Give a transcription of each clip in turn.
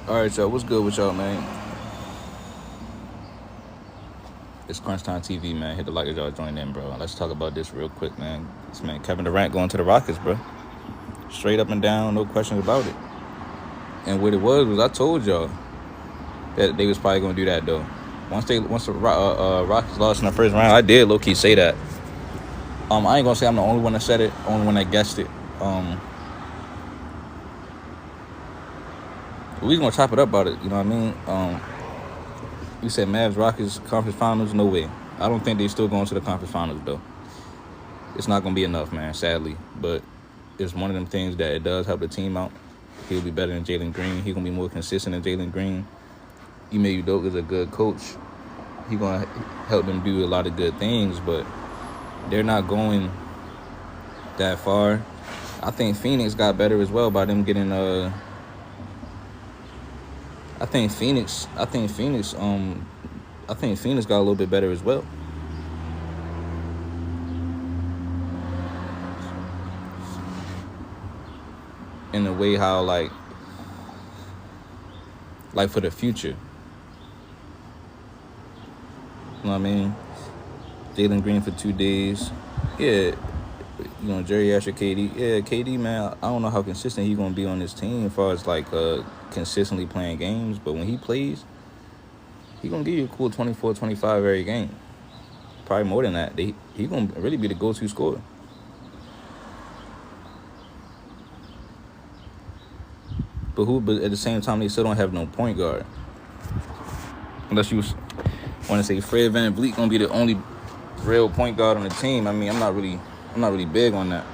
All right, y'all. What's good with y'all, man? It's Crunch Time TV, man. Hit the like as y'all join in, bro. Let's talk about this real quick, man. This man Kevin Durant going to the Rockets, bro. Straight up and down, no questions about it. And what it was I told y'all that they was probably gonna do that though. Once the Rockets lost in the first round, I did low key say that. I ain't gonna say I'm the only one that said it, only one that guessed it. We gonna chop it up about it. You know what I mean? You said Mavs Rockets conference finals, no way. I don't think they still going to the conference finals though. It's not gonna be enough, man. Sadly, but it's one of them things that it does help the team out. He'll be better than Jalen Green. He's gonna be more consistent than Jalen Green. Ime Udoka is a good coach. He's gonna help them do a lot of good things, but they're not going that far. I think Phoenix got better as well by them getting I think Phoenix got a little bit better as well. In a way how like for the future. You know what I mean? Jalen Green for 2 days. Yeah. Jerry Asher, KD. Yeah, KD, man, I don't know how consistent he's going to be on this team as far as, consistently playing games. But when he plays, he's going to give you a cool 24, 25 every game. Probably more than that. He's going to really be the go-to scorer. But at the same time, they still don't have no point guard. Unless you want to say Fred VanVleet going to be the only real point guard on the team. I mean, I'm not really big on that.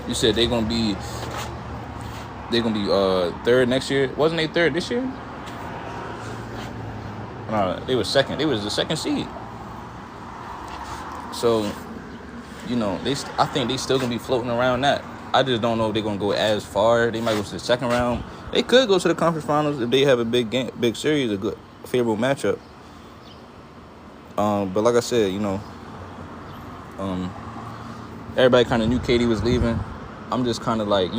You said they're gonna be third next year. Wasn't they third this year? No, they were second. They was the second seed. So, I think they still gonna be floating around that. I just don't know if they're gonna go as far. They might go to the second round. They could go to the conference finals if they have a big series, a good favorable matchup. But like I said, everybody kind of knew KD was leaving. I'm just kind of like,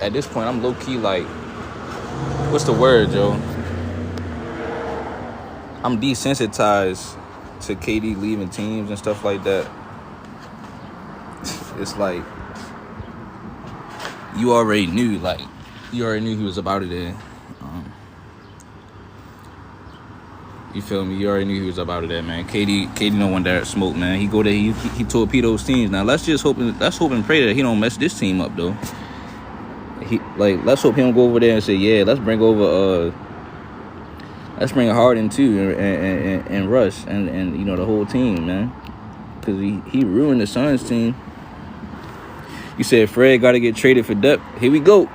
at this point, I'm low key like, what's the word, Joe? I'm desensitized to KD leaving teams and stuff like that. It's like you already knew he was about it there. You feel me? You already knew he was about it there, man. KD don't want that smoke, man. He go there, he torpedoes teams. Now let's hope and pray that he don't mess this team up though. Let's hope he don't go over there and say, yeah, let's bring Harden too and Russ and the whole team, man. Cause he ruined the Suns team. You said Fred got to get traded for depth. Here we go.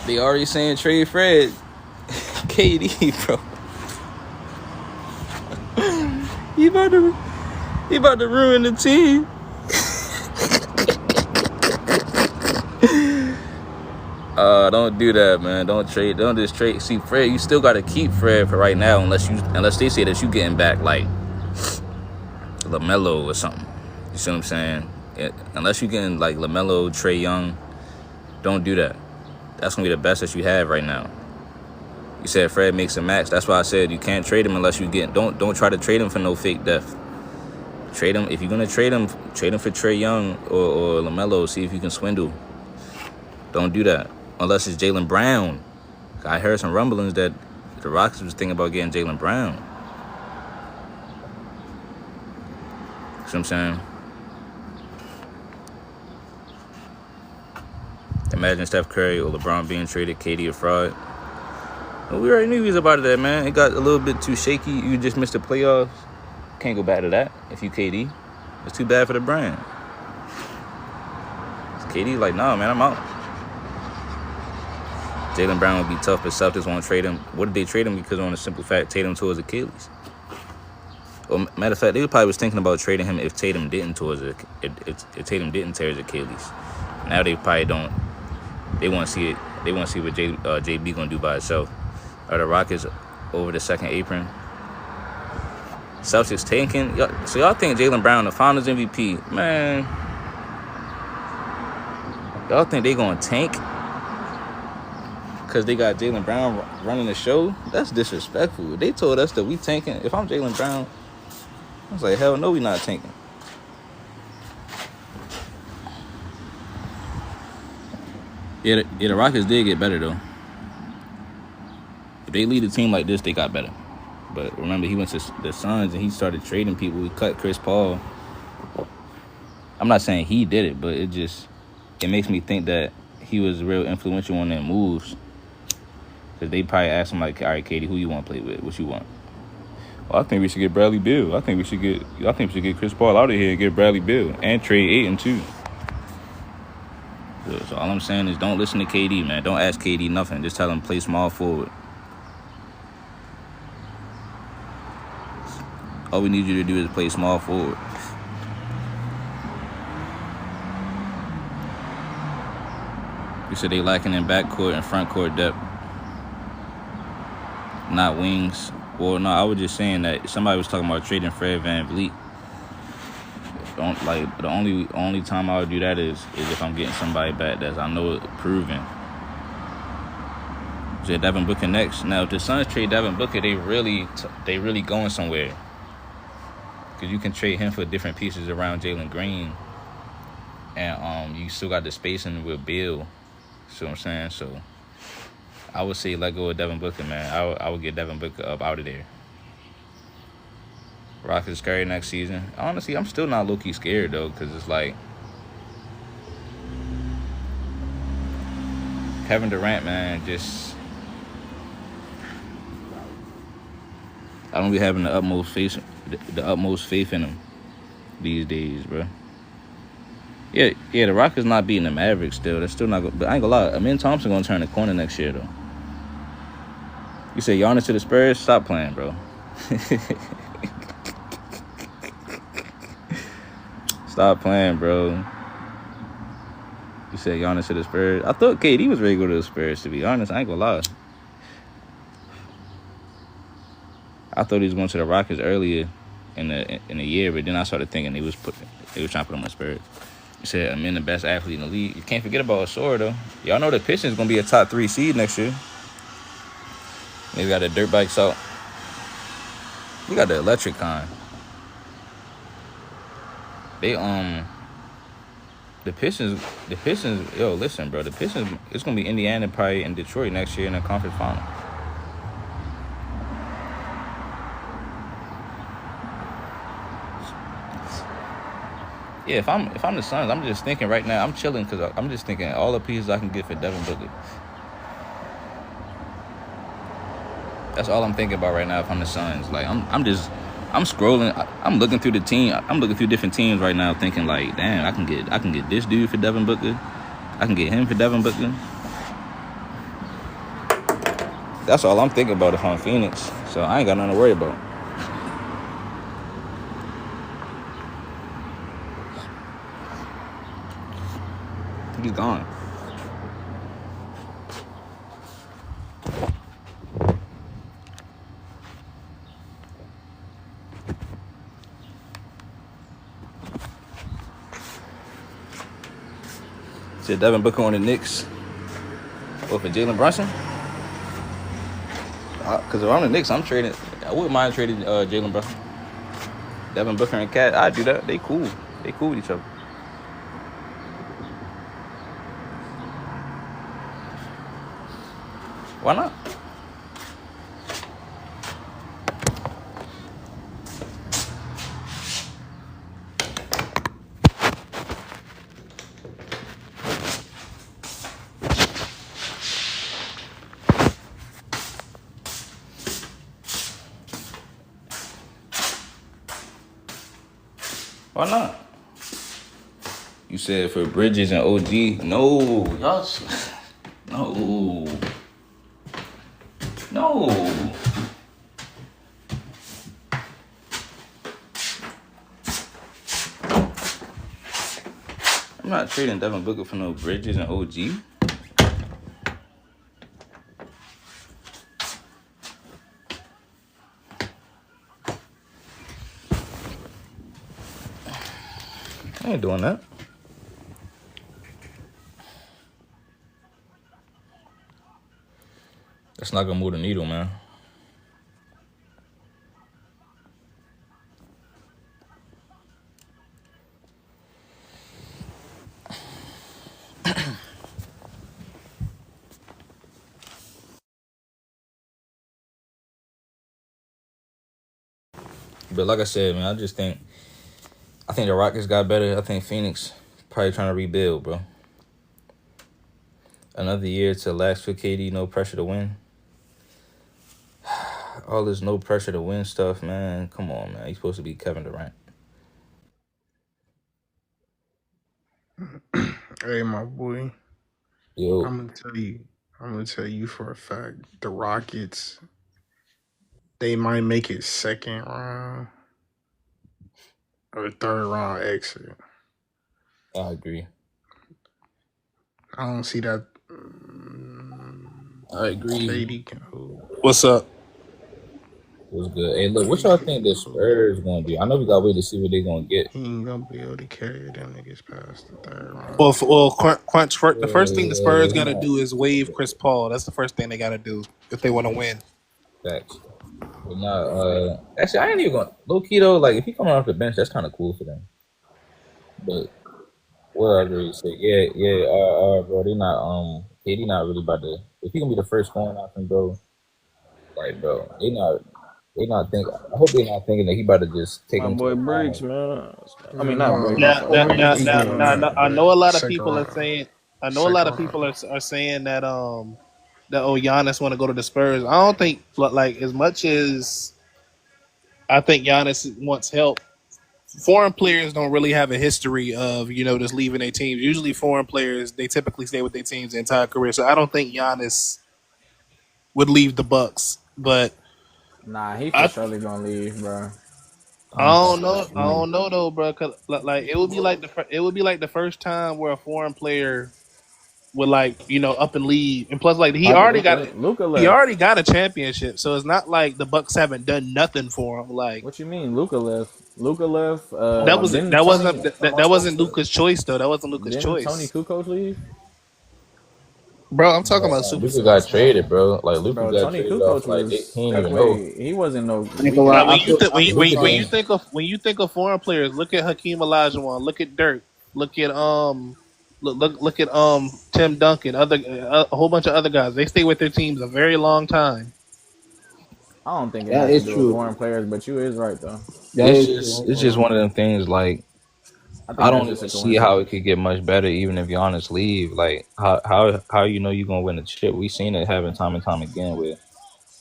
They already saying trade Fred. KD, bro. He about to ruin the team. Don't do that, man. Don't just trade. See, Fred, you still gotta keep Fred for right now, unless they say that you getting back like LaMelo or something. You see what I'm saying? Unless you getting like LaMelo, Trae Young, don't do that. That's gonna be the best that you have right now. You said Fred makes a max. That's why I said you can't trade him unless you get. Don't try to trade him for no fake depth. Trade him if you're gonna trade him for Trae Young or LaMelo. See if you can swindle. Don't do that unless it's Jaylen Brown. I heard some rumblings that the Rockets was thinking about getting Jaylen Brown. See what I'm saying? Imagine Steph Curry or LeBron being traded, KD a fraud. Well, we already knew he was about that, man. It got a little bit too shaky. You just missed the playoffs. Can't go back to that if you KD. It's too bad for the brand. KD like, nah, man, I'm out. Jaylen Brown would be tough, but Celtics won't trade him. What did they trade him? Because on the simple fact, Tatum tore his Achilles. Well, matter of fact, they probably was thinking about trading him if Tatum didn't tear his Achilles. Now they probably don't. They want to see it. They want to see what JB gonna do by itself. Are the Rockets over the second apron? Celtics tanking. So y'all think Jaylen Brown the Finals MVP? Man, y'all think they gonna tank because they got Jaylen Brown running the show? That's disrespectful. They told us that we tanking. If I'm Jaylen Brown, I was like, hell no, we not tanking. Yeah, the Rockets did get better though. If they lead a team like this, they got better. But remember, he went to the Suns and he started trading people. He cut Chris Paul. I'm not saying he did it, but it makes me think that he was real influential on their moves. Because they probably asked him like, all right, Katie, who you want to play with? What you want? Well, I think we should get Bradley Beal. I think we should get Chris Paul out of here and get Bradley Beal and trade Ayton too. So all I'm saying is don't listen to KD, man. Don't ask KD nothing. Just tell him play small forward. All we need you to do is play small forward. You said they lacking in backcourt and frontcourt depth, not wings. Well, no, I was just saying that somebody was talking about trading Fred VanVleet. Like the only time I would do that is if I'm getting somebody back that's I know proven. So Devin Booker next. Now if the Suns trade Devin Booker, they really going somewhere. Because you can trade him for different pieces around Jalen Green, and you still got the spacing with Bill. See what I'm saying? So I would say let go of Devin Booker, man. I would get Devin Booker up out of there. Rockets Curry next season. Honestly, I'm still not low-key scared, though, because it's like Kevin Durant, man, I don't be having the utmost faith in him these days, bro. Yeah, the Rockets not beating the Mavericks still. They're still not good. But I ain't gonna lie, Amin Thompson gonna turn the corner next year, though. You say Giannis to the Spurs? Stop playing, bro. Stop playing, bro. You said Giannis to the Spurs. I thought KD was ready to go to the Spurs, to be honest. I ain't gonna lie. I thought he was going to the Rockets earlier in the year, but then I started thinking they was trying to put him on the Spurs. You said I'm in the best athlete in the league. You can't forget about Asor, though. Y'all know the Pistons gonna be a top 3 seed next year. They got the dirt bikes out. We got the electric kind. The Pistons, yo, listen, bro, the Pistons, it's going to be Indiana probably and Detroit next year in the conference final. Yeah, if I'm the Suns, I'm just thinking right now, I'm chilling because I'm just thinking all the pieces I can get for Devin Booker. That's all I'm thinking about right now if I'm the Suns. Like, I'm scrolling. I'm looking through the team. I'm looking through different teams right now, thinking like, damn, I can get this dude for Devin Booker. I can get him for Devin Booker. That's all I'm thinking about if I'm Phoenix. So I ain't got nothing to worry about. He's gone. Said Devin Booker on the Knicks. Or for Jalen Brunson? Because if I'm the Knicks, I'm trading. I wouldn't mind trading Jalen Brunson. Devin Booker and Cat, I'd do that. They cool. They cool with each other. Why not? Why not? You said for Bridges and OG. No, y'all. No. No. I'm not trading Devin Booker for no Bridges and OG. I ain't doing that. That's not gonna move the needle, man. But like I said, man, I think the Rockets got better. I think Phoenix probably trying to rebuild, bro. Another year to last for KD, no pressure to win. All this no pressure to win stuff, man. Come on, man. He's supposed to be Kevin Durant. Hey, my boy. Yo, I'm gonna tell you for a fact, the Rockets, they might make it second round or third round exit. I agree. I don't see that. I agree. KD can hold. What's up? It was good. Hey, look, what y'all think the Spurs gonna do? I know we gotta wait to see what they gonna get. He ain't gonna be able to carry them niggas past the third round. Well, Crunch. The first thing the Spurs He got to not do is waive Chris Paul. That's the first thing they got to do if they want to win. facts. But not. Actually, I ain't even going. Low key though, like if he coming off the bench, that's kind of cool for them. But what I agree say, bro, they not KD not really about to. If he gonna be the first scoring option, bro, like, bro, they not think. I hope they not thinking that he about to just take My him to boy the Breaks, finals. man. I mean, not Breaks. Now, I know a lot of Second people are round. saying. I know a lot of Second people round. are saying that Giannis want to go to the Spurs. I don't think like as much as I think Giannis wants help. Foreign players don't really have a history of just leaving their teams. Usually, foreign players they typically stay with their teams the entire career. So I don't think Giannis would leave the Bucks. But Nah, he for I surely gonna leave, bro. I don't know. I don't know though, bro. Cause like it would be like the first time where a foreign player would up and leave. And plus, like Luca he left. already got a championship, so it's not like the Bucks haven't done nothing for him. Like What you mean, Luca left? Luca left. that was Didn't that Tony? wasn't that wasn't Luca's choice though. That wasn't Luca's Didn't Tony choice, Kukoc leave? bro. I'm talking about Luka got superstars. traded, bro. Like Luka Bro, got Tony traded off. Kukoc Like he was ain't even know. wait. He wasn't no. I ain't gonna lie. Like when Luka when didn't. you think of foreign players, look at Hakeem Olajuwon, look at Dirk, look at look at Tim Duncan, a whole bunch of other guys. They stay with their teams a very long time. I don't think it That has to is do with true. foreign players, but you is right though. That is true. It's just one of them things. Like I I think that's don't just a even see how it coincidence. could get much better, even if Giannis leave. Like how you know you're gonna win the chip? We seen it happen time and time again with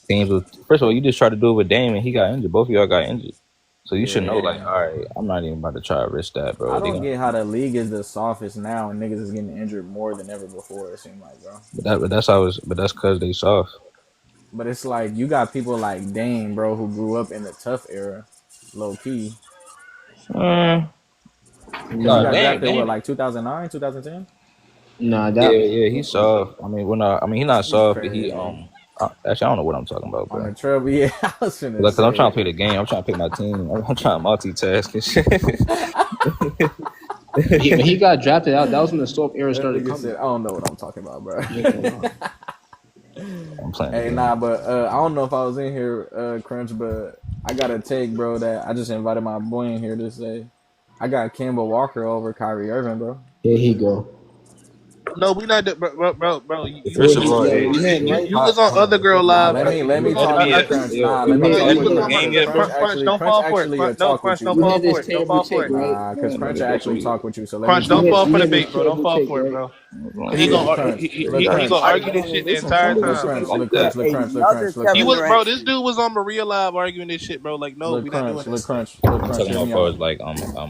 teams. With first of all, you just tried to do it with Dame and he got injured. Both of y'all got injured, so you should know. Like, Yeah. all right, I'm not even about to try to risk that, I bro. They don't gonna. get how the league is the softest now and niggas is getting injured more than ever before. It seemed like, bro. But that's how it's. But that's because they soft. But it's like you got people like Dame, bro, who grew up in the tough era, low key. Uh, Because he nah, got Dame, drafted, what, Dame. like 2009, 2010? Nah, that Yeah, he's soft. I mean, he's not He's soft, but crazy. actually, I don't know what I'm talking about, On bro. the treble, yeah, I was finna Like, cause I'm trying to say. play the game. I'm trying to pick my team. I'm trying to multitask and when he shit. got drafted out, that was when the soft era That started nigga coming. said, I don't know what I'm talking about, bro. I ain't gonna lie. I'm playing the Hey, game. nah, but I don't know if I was in here, Crunch, but I got a take, bro, that I just invited my boy in here to say. I got Kemba Walker over Kyrie Irving, bro. Here he go. No, we not, bro. First of all, Yo, hey, you heard hey, right? You was on other girl Nah, live. let me look talk me with at Crunch. yo, Nah, yo, let You me heard talk You with was you on Crunch, her. game because yet, bro? Don't fall for it. Talk with Crunch, you, don't you bro. fall heard for this it. Don't terrible fall for take, it. right? Nah, because Crunch actually talk with you, so let me Crunch, talk don't with fall you. for the You heard this bait, bro. Don't terrible fall take, for it, right? bro. Hey, look, Crunch, look, He gonna Crunch. argue this shit the entire Look, time. Crunch, Like look, that. Crunch, look, Hey, Crunch, look, y'all Crunch, just look, He Kevin Crunch. was, Durant bro. This shit. dude was on Maria Live arguing this shit, bro. Like, no, Look, we not doing Crunch, look, this. Crunch, look, I'm Crunch. talking Hear about me as far out. as like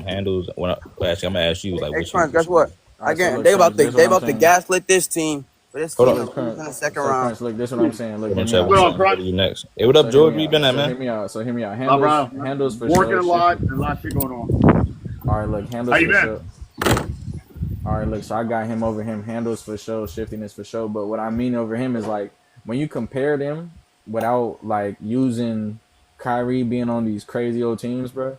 handles. Well, actually, I'm gonna ask you like Hey, what you. Crunch, guess what? All right, so They look, about Crunch, to this is what they I'm about to saying. gaslit this team, but this Hold team on. gonna Look, lose Crunch. in the second So, round. Crunch, look, this is what I'm saying. Look, We're hear gonna me chat out. with What you. up, I'm gonna go Crunch? to you next. Hey, what up, So hear George? me Where you been out. at, So man? hear me out. So hear me out. Bro, Handles for working sure. a lot Shifty. and a lot of shit going on. All right, look, How handles you for been? sure. All right, look, so I got him over him. Handles for sure, shiftiness for sure. But what I mean over him is like when you compare them without like using Kyrie being on these crazy old teams, bro.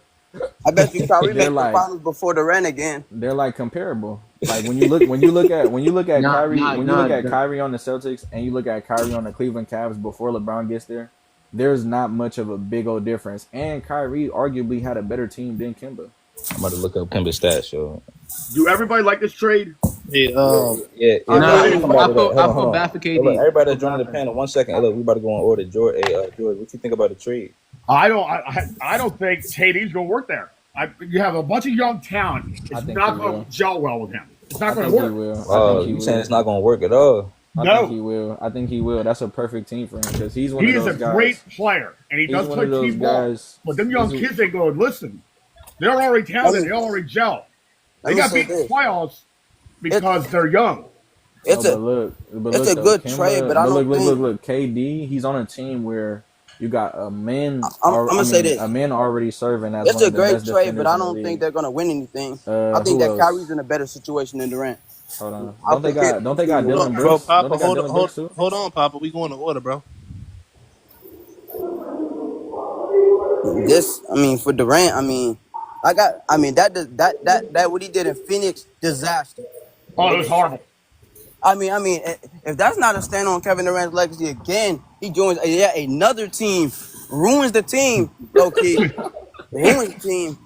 I bet you Kyrie They're make the like finals before Durant again. they're like comparable. Like when you look at Nah, Kyrie nah, when you nah. look at Kyrie on the Celtics and you look at Kyrie on the Cleveland Cavs before LeBron gets there, there's not much of a big old difference. And Kyrie arguably had a better team than Kemba. I'm about to look up Kemba's stats, yo. Do everybody like this trade? Yeah, Yeah. I Nah, really Somebody I that, feel hold on, hold on. bad for Hey, look, KD. everybody that's joining the panel, 1 second. Hey, look, we about to go on order. George, George, what you think about the trade? I don't think KD's going to work there. You have a bunch of young talent. I It's think not he going will. to gel well with him. It's I not going think to he work. will. I Oh, think he you saying will. it's not gonna work at all? I No. think he will. I think he will. That's a perfect team for him because he's one He of is those a guys. great player, and he He's does one play of those team ball. guys. But them young he's- kids, they go, listen, they're already talented. They already gel. They Let me got say beat in the this. playoffs because they're young. It's no, a but it's look a though, good Kemba, trade, but I don't think. look. KD, he's on a team where you got a man. I'm gonna say this. a man already serving as It's one a of the great best trade, but defenders I in the don't think league. they're gonna win anything. I think Who that else? Kyrie's in a better situation than Durant. Hold on. I Don't they got Dylan bro, Brooks? Don't Papa, they got Dylan Brooks too? hold on, Papa. We going to order, bro. For Durant, that what he did in Phoenix, disaster. Oh, it was horrible. If that's not a stand on Kevin Durant's legacy again, he joins another team, ruins the team, low key, ruins the team.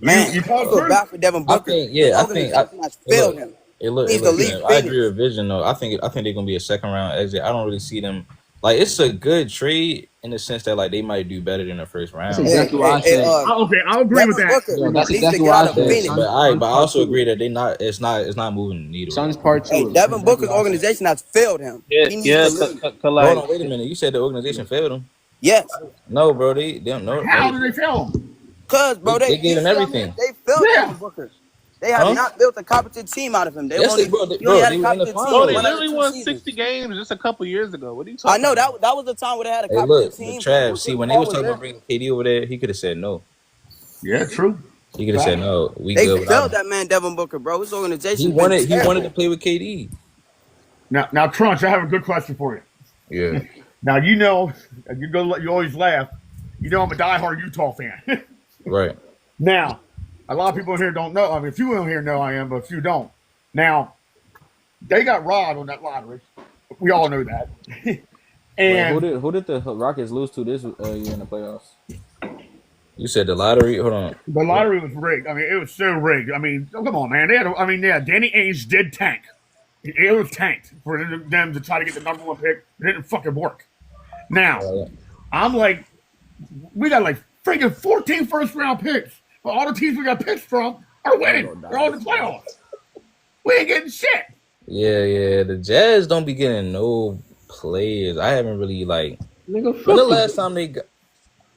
Man, You I call it feel true? bad for Devin I Booker. think, His yeah, I think. organization has failed him. He's the league I agree Phoenix. with Vision though. I think they're gonna be a second round exit. I don't really see them like it's a good trade in the sense that like they might do better than the first round. That's exactly what I said. Okay, I'll agree with Devin that. Booker Yo, that's needs to exactly get what out I of said. Phoenix. But I also agree that it's not moving the needle. Son's part two. Hey, Devin Booker's organization has failed him. Yeah, He needs yeah. to leave. Hold Like, on, wait a minute. You said the organization failed them. Yes. No, bro, they don't know. How did they fail him? Cause bro, They gave him everything. They failed Yeah. Devin Booker. They have not built a competent team out of him. They Yes, only, they- bro, he only had they a were in the competent finals. team. bro, they one out of literally 2 won seasons. 60 games just a couple years ago. What are you I talking know about? that was the time where they had a Hey, competent look, team. Trav. See, when they was talking there. about bringing KD over there, he could have said no. Yeah, true. He could have said no. We They good without failed him. that man Devin Booker, bro. His organization. He wanted to play with KD. Now, Crunch, I have a good question for you. Yeah. Now you always laugh. You know I'm a diehard Utah fan. Right. Now, a lot of people in here don't know. I mean, a few in here know I am, but a few don't. Now, they got robbed on that lottery. We all know that. And Wait, who did the Rockets lose to this year in the playoffs? You said the lottery. Hold on. the lottery was rigged. I mean, it was so rigged. I mean, come on, man. Danny Ainge did tank. It was tanked for them to try to get the number 1 pick. It didn't fucking work. Now, I'm like, we got like freaking 14 first-round picks. But all the teams we got picks from are winning. They're all in the playoffs. We ain't getting shit. Yeah. The Jazz don't be getting no players. I haven't really like. Nigga, When the fuck last time they got?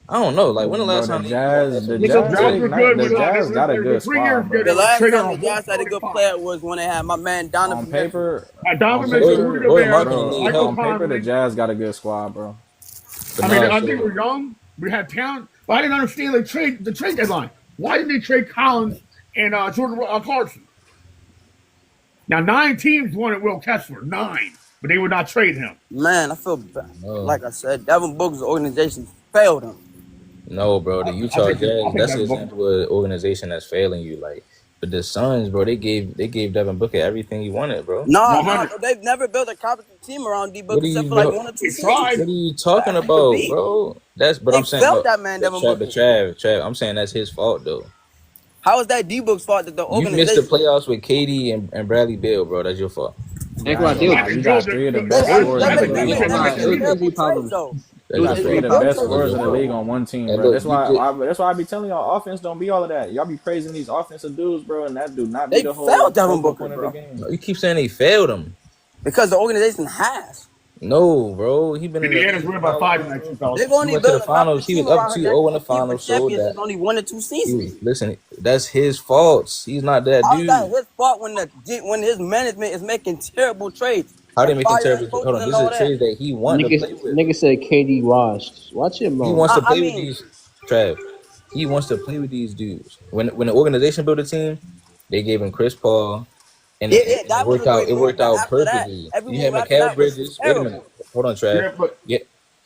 I don't know. Like when the last time the they Jazz, the Nigga, Jazz got a good 3 years squad, ago, bro. The last Trade time on the Jazz had a good player was when they had my man Donovan. On paper, Donovan on Mitchell, paper, Rudy Roy Gobert, Markkinen need Michael help. on paper, the Conley. Jazz got a good squad, bro. I mean, I think we're young. We had talent, but I didn't understand the trade deadline. Why didn't they trade Collins and Jordan Clarkson? Now 9 teams wanted Will Kessler, 9, but they would not trade him. Man, I feel bad. No. Like I said, Devin Booker's organization failed him. No, bro. The Utah think Jazz. That's Devin his Booker. example of an organization that's failing you. Like, but the Suns, bro, they gave Devin Booker everything he wanted, bro. No, 100. they've never built a competent team around D What Booker do except you for like know? 1 or 2 He seasons. tried. What are you talking about, bro? But They I'm saying, felt look, that man, Devin Booker. but Trav, I'm saying that's his fault though. How is that D Book's fault that the You missed organization? the playoffs with KD and Bradley Beal, bro. That's your fault. Think about it. You got 3 of the best That- scorers that- in the that- league. that- Nah, it was easy problems. That's You got your 3 of the fault. best That's scorers your in the fault. league on one team, And bro. look, That's why I be telling y'all, offense don't be all of that. Y'all be praising these offensive dudes, bro, and that do not be They the whole failed Devin focal Booker, point of bro. the game. You keep saying they failed him. Because the organization has. No, bro. He been in Indiana's the winning by 5 tonight, you fellas. They've only went to built the a finals. He was up 2-0 in the finals, so champions that- in only 1 or 2 seasons. Listen, that's his fault. He's not that How's dude. that his fault when his management is making terrible trades? How they making Firing terrible? coaches Hold on, and this all is a that. trade that he wants to play with. Nigga said KD washed. Watch him, He bro. wants to I play with mean- these Trav. He wants to play with these dudes. When the organization built a team, they gave him Chris Paul, and Yeah, it that was worked a out. great It move, worked but out after that, perfectly. every You had move after Mikal that was Bridges. Wait a terrible. minute. Hold on, Trav. Yeah, but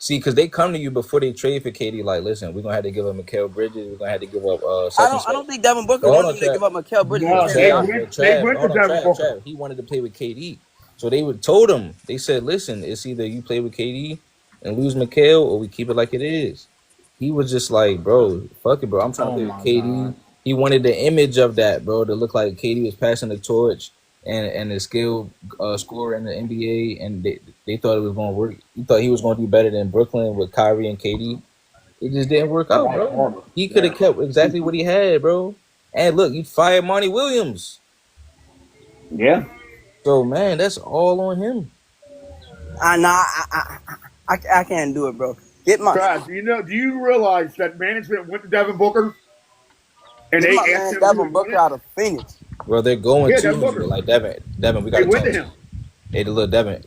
See, because they come to you before they trade for KD. Like, listen, we're gonna have to give up Mikal Bridges. We're gonna have to give up I don't think Devin Booker wanted to give up Mikal Bridges. No, they went to Devin Booker. Trav, he wanted to play with KD. So they told him, they said, listen, it's either you play with KD and lose Mikal or we keep it like it is. He was just like, bro, fuck it, bro. I'm trying to play with KD. God. He wanted the image of that, bro, to look like KD was passing the torch and the skill scorer in the NBA, and they thought it was going to work. He thought he was going to do better than Brooklyn with Kyrie and KD. It just didn't work out, bro. He could have kept exactly what he had, bro. And look, you fired Monty Williams. Yeah. So, man, that's all on him. I can't do it, bro. Get my Trav, do you realize that management went to Devin Booker and they asked him Devin Booker out of Phoenix? Bro, they're going to him. Like Devin, we got to talk to him. Hey, the little Devin,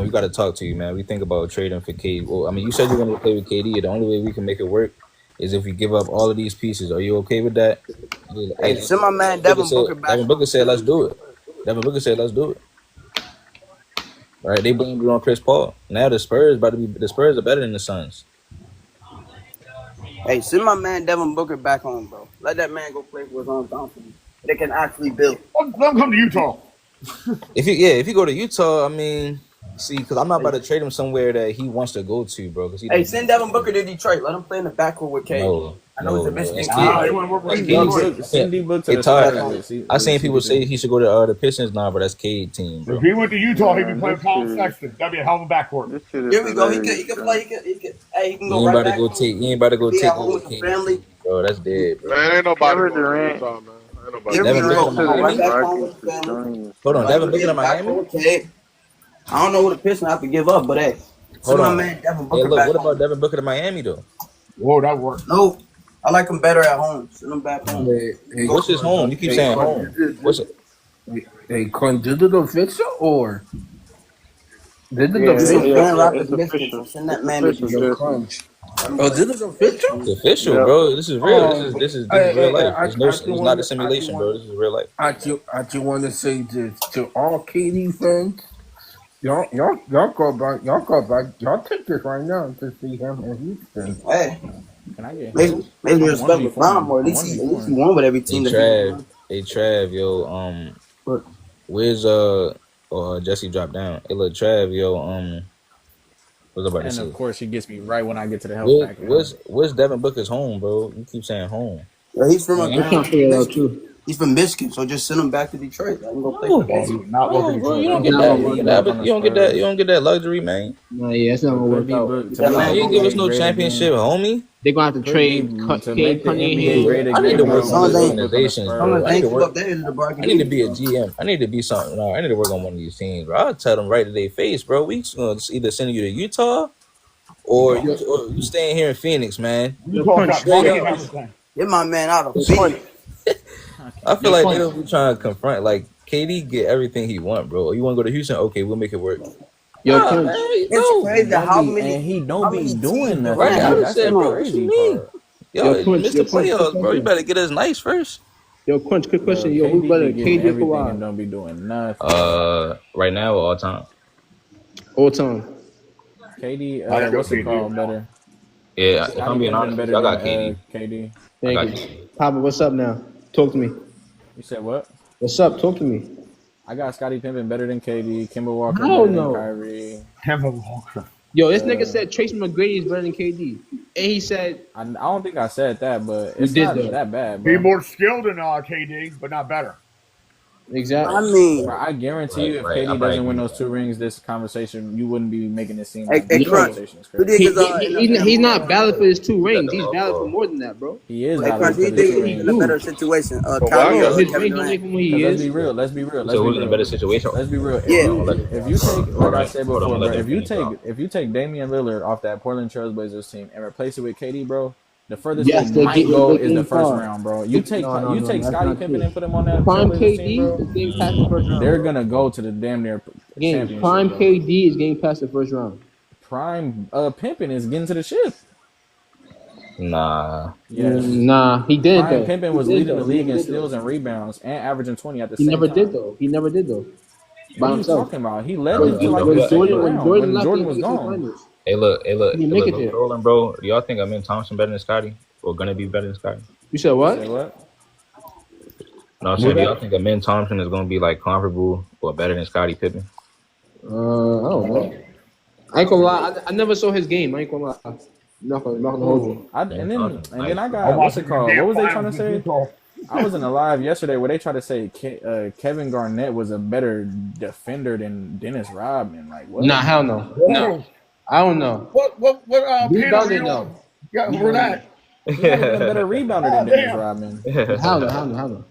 we got to talk to you, man. We think about trading for KD. Well, I mean, you said you're going to play with KD. The only way we can make it work is if we give up all of these pieces. Are you okay with that? Hey, send my man Devin Booker back. Devin Booker said, let's do it. Devin Booker said, let's do it. Right? They blamed it on Chris Paul. Now the Spurs are better than the Suns. Hey, send my man Devin Booker back home, bro. Let that man go play for his own company. They can actually build. Let him come to Utah. If you go to Utah, I mean, see, because I'm not about to trade him somewhere that he wants to go to, bro. Hey, send Devin Booker to Detroit. Let him play in the backcourt with K. I know he's a Michigan kid. Send D-Book to the Spurs. I seen people say he should go to the Pistons now, but that's Cade team, bro. If he went to Utah, he'd be playing Colin Sexton. That'd be a hell of a backcourt. Here we go. He can play. He can go right back. You ain't about to go take over family. Bro, that's dead, bro. Man, ain't nobody Durant. Hold on, Devin Booker to Miami? I don't know what the Pistons have to give up, but hey, hold on. Man, Devin Booker look, what about Devin Booker to Miami though? Whoa, that worked. No, I like him better at home. Send him back home. Hey, what's his home? You keep saying home. What's it? Hey, did it official or did it official? Send that man to Crunch. Oh, this is official? It's official, bro. This is real. This is real life. It's not a simulation, bro. This is real life. I just want to say this to all KD fans. Y'all go back. Y'all take this right now to see him in Houston. Hey, maybe respect LeBron more. At least he won with every team. Hey, Trav, yo, where's Jesse dropped down? Hey, look, Trav, yo, what's about to say? And of course, he gets me right when I get to the health pack. Where's Devin Booker's home, bro? You keep saying home. Yeah, he's from He's from Michigan, so just send him back to Detroit. Let him go play for Detroit. You don't get that. You don't get that luxury, man. No, yeah, it's not gonna work out. You didn't give us no championship, homie. They're gonna have to trade Cade Cunningham. I need to work on these organizations, bro. I need to be a GM. I need to be something. No, I need to work on one of these teams, bro. I'll tell them right to their face, bro. We gonna either send you to Utah or you staying here in Phoenix, man. Get my man out of Phoenix. I feel like they don't be trying to confront. Like, KD get everything he want, bro. You want to go to Houston? Okay, we'll make it work. It's crazy how many. And he don't be doing nothing. Right, I said, bro, what you mean? Yo, you missed the playoffs, bro. You better get us nice first. Yo, Crunch, quick question. Yo, who's better, KD or Kawhi? Don't be doing nothing. Right now or all time? All time. KD, what's it called better? Yeah, if I'm being honest, I got KD. KD. Thank you. Papa, what's up now? Talk to me. You said what? What's up? Talk to me. I got Scottie Pippen better than KD. Kemba Walker better than Kyrie. Kemba Walker. Yo, this nigga said Tracy McGrady is better than KD. And he said... I don't think I said that, but it's not that bad, bro. Be more skilled than KD, but not better. Exactly. I mean... Bro, I guarantee you if KD doesn't win those 2 rings, this conversation, you wouldn't be making this seem like this conversation is crazy. He's not valid for his 2 rings. He's valid for more than that, bro. He is valid for his 2 rings. He's in a better situation. Let's be real. So who's in a better situation? Let's be real. Yeah. If you take, like I said before, bro, if you take Damian Lillard off that Portland Trailblazers team and replace it with KD, bro, the furthest they might go is the first round, bro. You take Scottie Pippen and put him on that prime KD team, bro, is getting past the first round. They're gonna go to the damn near championship. Prime KD is getting past the first round. Prime Pippen is getting to the ship. Nah. Yes. Nah, he didn't. Prime Pippen was leading the league in steals and rebounds and averaging 20 at the same time. He never did though. What are you talking about? He led them to like the second round when Jordan was gone. Hey, look, He didn't make it look, there. trolling, bro. Do y'all think Amin Thompson better than Scotty, or gonna be better than Scotty? You said You what? said what? No, I'm What saying, do that? y'all think Amin Thompson is gonna be like comparable or better than Scottie Pippen? I don't know. I ain't gonna lie. I never saw his game. I ain't gonna lie. I'm not gonna hold Ooh, you. and then I I'm got what's it watching the called? What damn was they trying to finals in say? Utah. I was in a live yesterday where they tried to say Kevin Garnett was a better defender than Dennis Rodman. Like what? Nah, hell no. No, I don't know. What panel were Rebounding, you on? no. Yeah, for that. He might have been a better rebounder than God Dennis damn. Rodman. Hell no.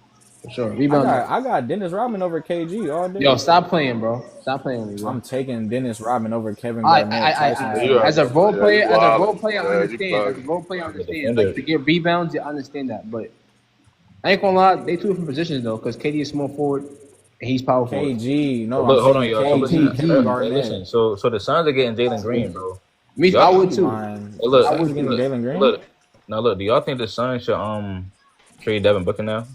For sure. I Rebounding. got Dennis Rodman over KG all Yo, day. stop playing, bro. Stop playing with me, bro. I'm taking Dennis Rodman over Kevin I, Garnett, I, I, Tyson I, You as got, a role yeah, player, you wildin'. I Yeah, you understand. As a bugging. role player, I The understand. Like defender. to get rebounds, yeah, I understand that. But I ain't gonna lie, they two different positions though, because KD is small forward and he's power forward. KG. But No, I'm look, hold on, saying y'all. So listen, KG, Kevin KG. hey, Garnett. listen. So the Suns are getting Jalen Green, bro. Me, Do I y'all? would too. Fine. Hey, The look, I Suns would are getting too. Jalen Green. look. Now look. Do y'all think the Suns should trade Devin Booker now?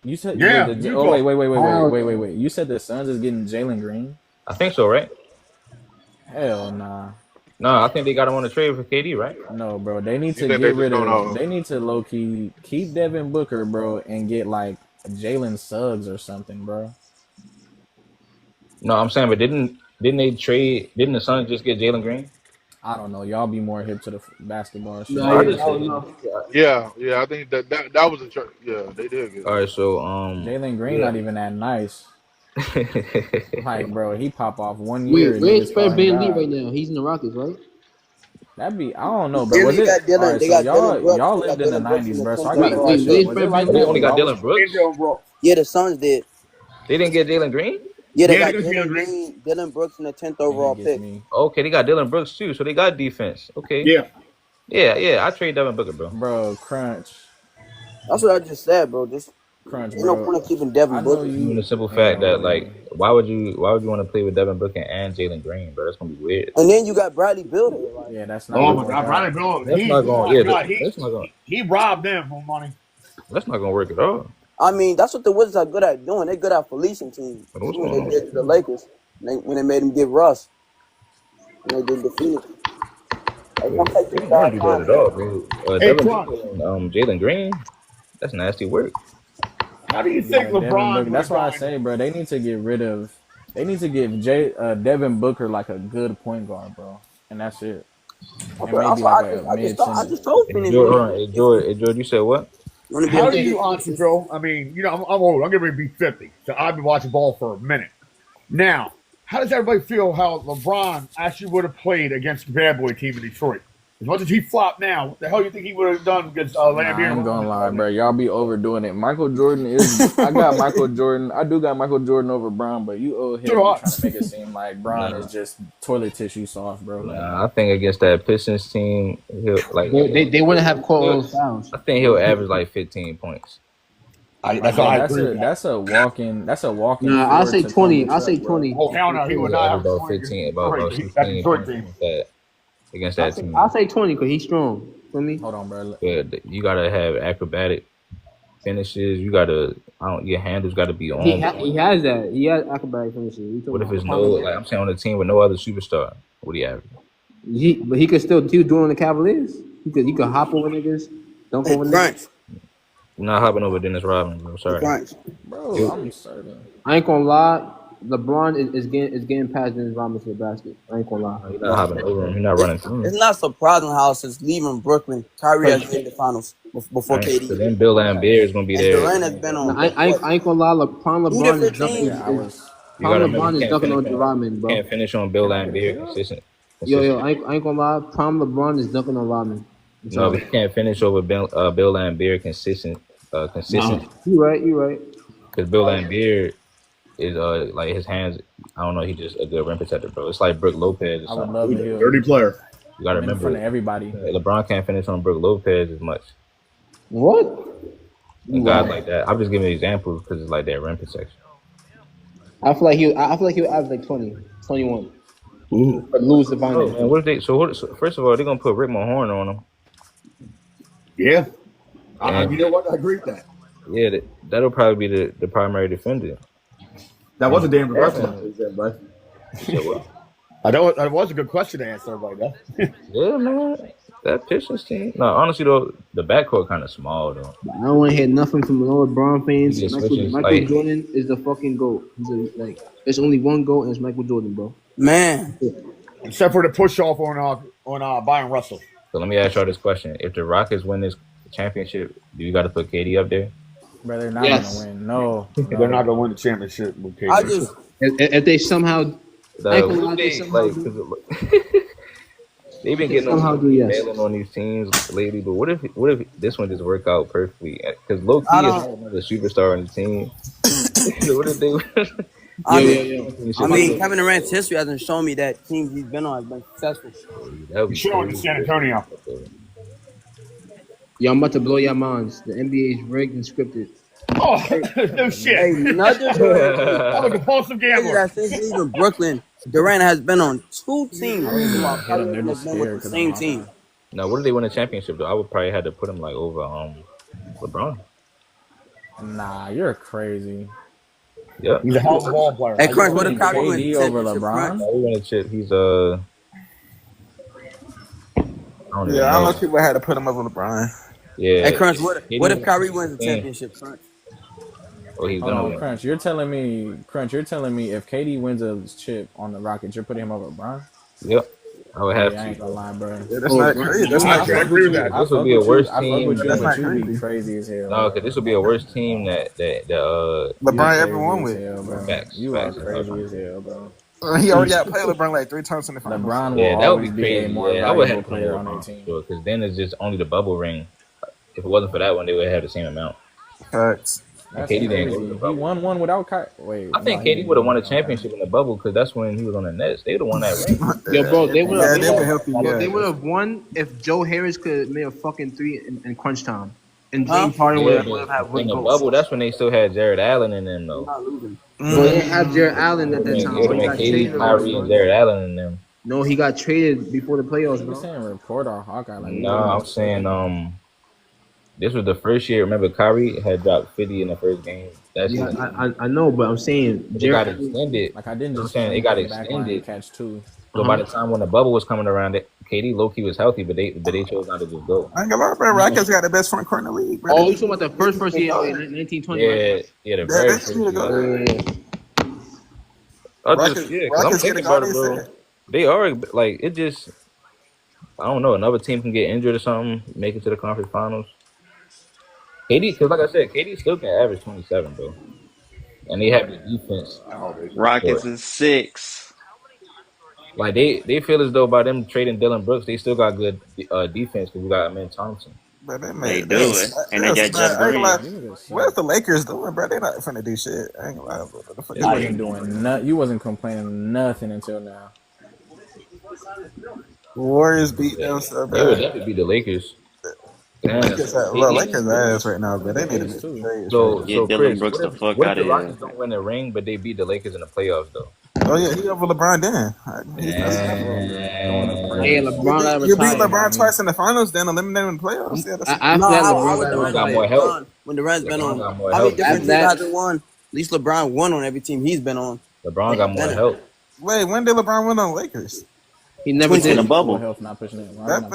You said Yeah, oh Utah. wait. You said the Suns is getting Jalen Green? I think so, right? Hell nah. No, I think they got him on the trade for KD, right? No, bro. They need You to think they get just rid of. gonna? They need to low key keep Devin Booker, bro, and get like Jalen Suggs or something, bro. No, I'm saying, but didn't they trade? Didn't the Suns just get Jalen Green? I don't know. Y'all be more hip to the basketball shit No, No, than I yeah, me, just I said. don't bro. know. Yeah. I think that was a yeah. They did get. All right, so Jalen Green yeah. not even that nice. Like, bro, he pop off 1 year Wait, and where's niggas call Fred him VanVleet right God. now? He's in the Rockets, right? That'd be. I don't know, bro. Then Was they got it? All Dylan. right, They so got Dylan Brooks. y'all They got lived in the Dylan Brooks in '90s, the bro. So 10th I got a Wait, overall question. where's pick. Was Fred it like Oh, they that only when VanVleet? got y'all Dylan was? Brooks. Brooks. Yeah, the Suns did. They didn't get Jalen Green. Yeah, they Yeah, got they got Dylan Green. Green, Dylan Brooks in the 10th And he overall gets pick. me, Okay, they got Dylan Brooks too, so they got defense. Okay, Yeah. yeah. I trade Devin Booker, bro. bro. Crunch, That's what I just said, bro. Just crunch, ain't no bro. point in keeping I Devin know Booker. Even the you. simple Ain't fact no that like, way. why would you want to play with Devin Booker and Jalen Green, bro? That's gonna be weird. And then you got Bradley Beal there. Like, Yeah, that's not Oh gonna my work God, Bradley out. Bill. That's not Oh going. my Yeah, God, he robbed them for money. that's not gonna work at all. I mean, that's what the Wizards are good at doing. They're good at policing teams. But See what's what going they on? did to the Lakers when they made them get Russ. When they did the Phoenix. Like, don't take They this don't want bad to do that time, at bro. all, bro. Hey, Devin Crunch, Booker and Jalen Green. That's nasty work. how do you think Yeah, Devin LeBron Booker. would That's have why I done? say, bro. They need to get rid of. They need to give Devin Booker like a good point guard, bro, and that's it. And That's maybe why like a mid I center. just told Hey, Phoenix George, hold on. Hey, George, you said what? want to be How able do to you, get honestly, pieces. Joe? I mean, I'm old. I'm getting ready to be 50, so I've been watching ball for a minute. Now, how does everybody feel how LeBron actually would have played against the bad boy team in Detroit? As much as he flopped now, what the hell do you think he would have done against Nah, I Lambeer and ain't gonna lie, Rondo? bro. Y'all be overdoing it. Michael Jordan is. I got Michael Jordan. I do got Michael Jordan over Braun, but you old So do heads be I. trying to make it seem like Braun Nah, is just toilet tissue soft, bro. Like, I think against that Pistons team, he'll like. They wouldn't have called He'll, those fouls. I think he'll average like 15 points. That's how bro, I agree with that. that's a walking Nah, I'll floor say to come 20. with I'll Chuck, say bro. 20. Oh, hell no, he would He'll not average average about 20 15, against about that 16 Detroit points team. against that team. I'll say 20 because he's strong. For me. Hold on, bro. But you gotta have acrobatic finishes. You gotta, your handles gotta be He on point. has that. He has acrobatic finishes. What if it's no, like I'm saying, on the team with no other superstar? What do you have? But he could still do it on the Cavaliers. He could hop over niggas, dunk Hey, over niggas. Crunch. You're not hopping over Dennis Rodman, bro. Hey, Sorry. Crunch. Bro, I'm certain. I ain't gonna lie. LeBron is getting past Dennis Rodman to the basket. I ain't gonna lie. You're not hopping over him. You're not running through It's him. not surprising how since leaving Brooklyn, Kyrie has been in the finals before Right? KD. So then Bill Laimbeer is gonna be And there. Durant has been on I ain't gonna lie. Prime two LeBron different is dunking. teams. Yeah, I was. You gotta remember, LeBron is dunking on Rodman, you bro. can't finish on Bill Can I get a Laimbeer pickup? Yo, consistent. I ain't gonna lie. Prime LeBron is dunking on Rodman. I'm No, but sorry. you can't finish over Bill Laimbeer consistent. No, you right. Because Bill Laimbeer is like his hands. I don't know. He just a good rim protector, bro. It's like Brooke Lopez or I would something. love He's to a hear dirty player. You gotta in front remember, of everybody. LeBron can't finish on Brooke Lopez as much. What? And guys like that. I'm just giving examples because it's like that rim protection. I feel like he'll average like 20, 21. But lose the Oh finals. man, what if they? So first of all, they're gonna put Rick Mahorn on him. Yeah. And You know what? I agree with that. yeah, that'll probably be the primary defender. That was a damn good Defense. wrestler. You said what? That was a good question to answer, like that. Yeah, man. That Pistons team. No, honestly though, the backcourt kind of small though. I don't want to hear nothing from no LeBron fans. He just Michael switches, like- Jordan is the fucking GOAT. There's only one GOAT, and it's Michael Jordan, bro. Man. Except for the push off on Byron Russell. So let me ask y'all this question: if the Rockets win this championship, do you got to put KD up there? Bro, they're not gonna win. No, They're not gonna win the championship with KD. I just if they somehow They've been getting bailing on these teams lately, but what if this one just work out perfectly? Because low key is another superstar on the team. What if they? I mean, Kevin Durant's history hasn't shown me that teams he's been on has been successful. You should have went to San Antonio. Yo, I'm about to blow your minds. The NBA is rigged and scripted. Oh, no shit. Hey, I'm a compulsive gambler. Since leaving Brooklyn, Durant has been on 2 teams. With the same team. Now, what if they win a championship though? I would probably have to put him like over LeBron. Nah, you're crazy. Yeah, he's a hell of a ball player. Hey, Crunch, what if Kyrie wins over LeBron? Kyrie win a chip. He's I don't know people had to put him over LeBron. Yeah. Hey, Crunch, what if Kyrie wins the championship, Crunch? Oh, he's gonna Crunch. You're telling me if KD wins a chip on the Rockets, you're putting him over LeBron? Yep. I would have to. I ain't gonna lie, bro. Yeah, that's not crazy. That's not crazy. This would be a worse team. That's not crazy. Crazy as hell. No, because this would be a worse team that LeBron ever won with. Facts. You are crazy as hell, bro. He already got played LeBron like 3 times in the finals. LeBron will always be a more I would valuable have player on their team. Because then it's just only the bubble ring. If it wasn't for that one, they would have the same amount. Facts. That's KD crazy. didn't He won one without Kyrie. I think KD would have won a championship in the bubble because that's when he was on the Nets. They would have won that ring. Yo, bro, they would Yeah, have won if Joe Harris could have made a fucking 3 in crunch time. And James Harden would have had in the bubble. That's when they still had Jared Allen in them though. Well, they had Jared Allen at that time. They would have KD, Kyrie, and Jared Allen in them. No, he got traded before the playoffs, bro. You're saying report our Hawkeye like No, I'm saying this was the first year. Remember, Kyrie had dropped 50 in the first game. I know, but I'm saying it got extended. Like I didn't just saying it got extended. Catch 2. So by the time when the bubble was coming around, KD low-key was healthy, but they chose not to just go. I ain't gonna lie, bro. Rockets got the best front court in the league, bro. Oh, you talking about the first year in 1920? Yeah, the very first year. I'm thinking about it, bro. They are like it just. I don't know. Another team can get injured or something, make it to the conference finals. KD, because like I said, KD still can average 27, bro. And they have the defense. Rockets is 6. Like they feel as though by them trading Dillon Brooks, they still got good defense because we got Amin Thompson. But they do it, and they got Jeff Green. What's the Lakers doing, bro? They not finna do shit. I ain't gonna lie, bro. You wasn't doing you wasn't complaining nothing until now. Warriors beat them, so bro. They would definitely beat the Lakers. Lakers ass right now, but they need to trade. So Dillon Brooks the fuck out of here. The Rockets don't win the ring, but they beat the Lakers in the playoffs, though. Oh yeah, he over LeBron then. Yeah, LeBron. You beat LeBron twice in the finals, then eliminate him in the playoffs. Yeah, LeBron got more help. When Durant's been on, how many different teams hasn't won? At least LeBron won on every team he's been on. LeBron got more help. Wait, when did LeBron win on Lakers? He never did in a bubble. Not pushing it.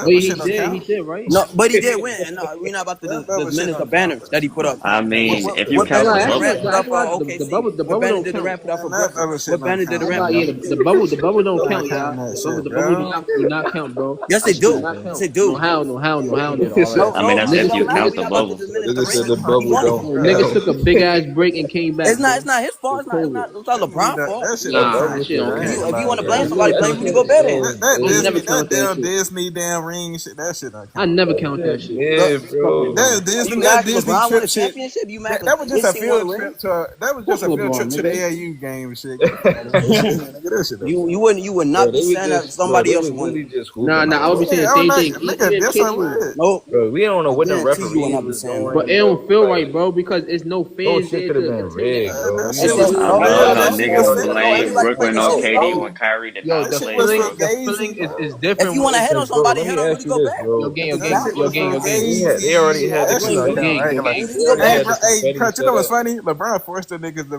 He did, right? No, but he did win. And no, we're not about to diminish the banners that he put up. I mean, if you count the bubble, the bubble don't count. What banner did Durant? Yeah, the bubble don't count, y'all. The bubble do not count, bro. Yes, they do. Yes, they do. No, how? I mean, that's if you count the bubble. Niggas took a big ass break and came back. It's not his fault. It's not LeBron's fault. Nah, if you want to blame somebody, blame who you go bet on. That damn Disney damn ring shit, that shit. I never count that shit. Yeah, bro. That Disney trip championship. That was just a field trip to. That was just a field trip to the AAU game shit. You would not be saying that somebody else won. Nah, I would be saying the same thing. No, bro, we don't know what the referees saying. But it don't feel right, bro, because it's no fans there. Niggas blame Brooklyn on KD when Kyrie did not play. The feeling is different. If you want to hit on somebody, hit on when you go back. Your game. They already had the Hey, Crunch, you know what's funny? LeBron forced the niggas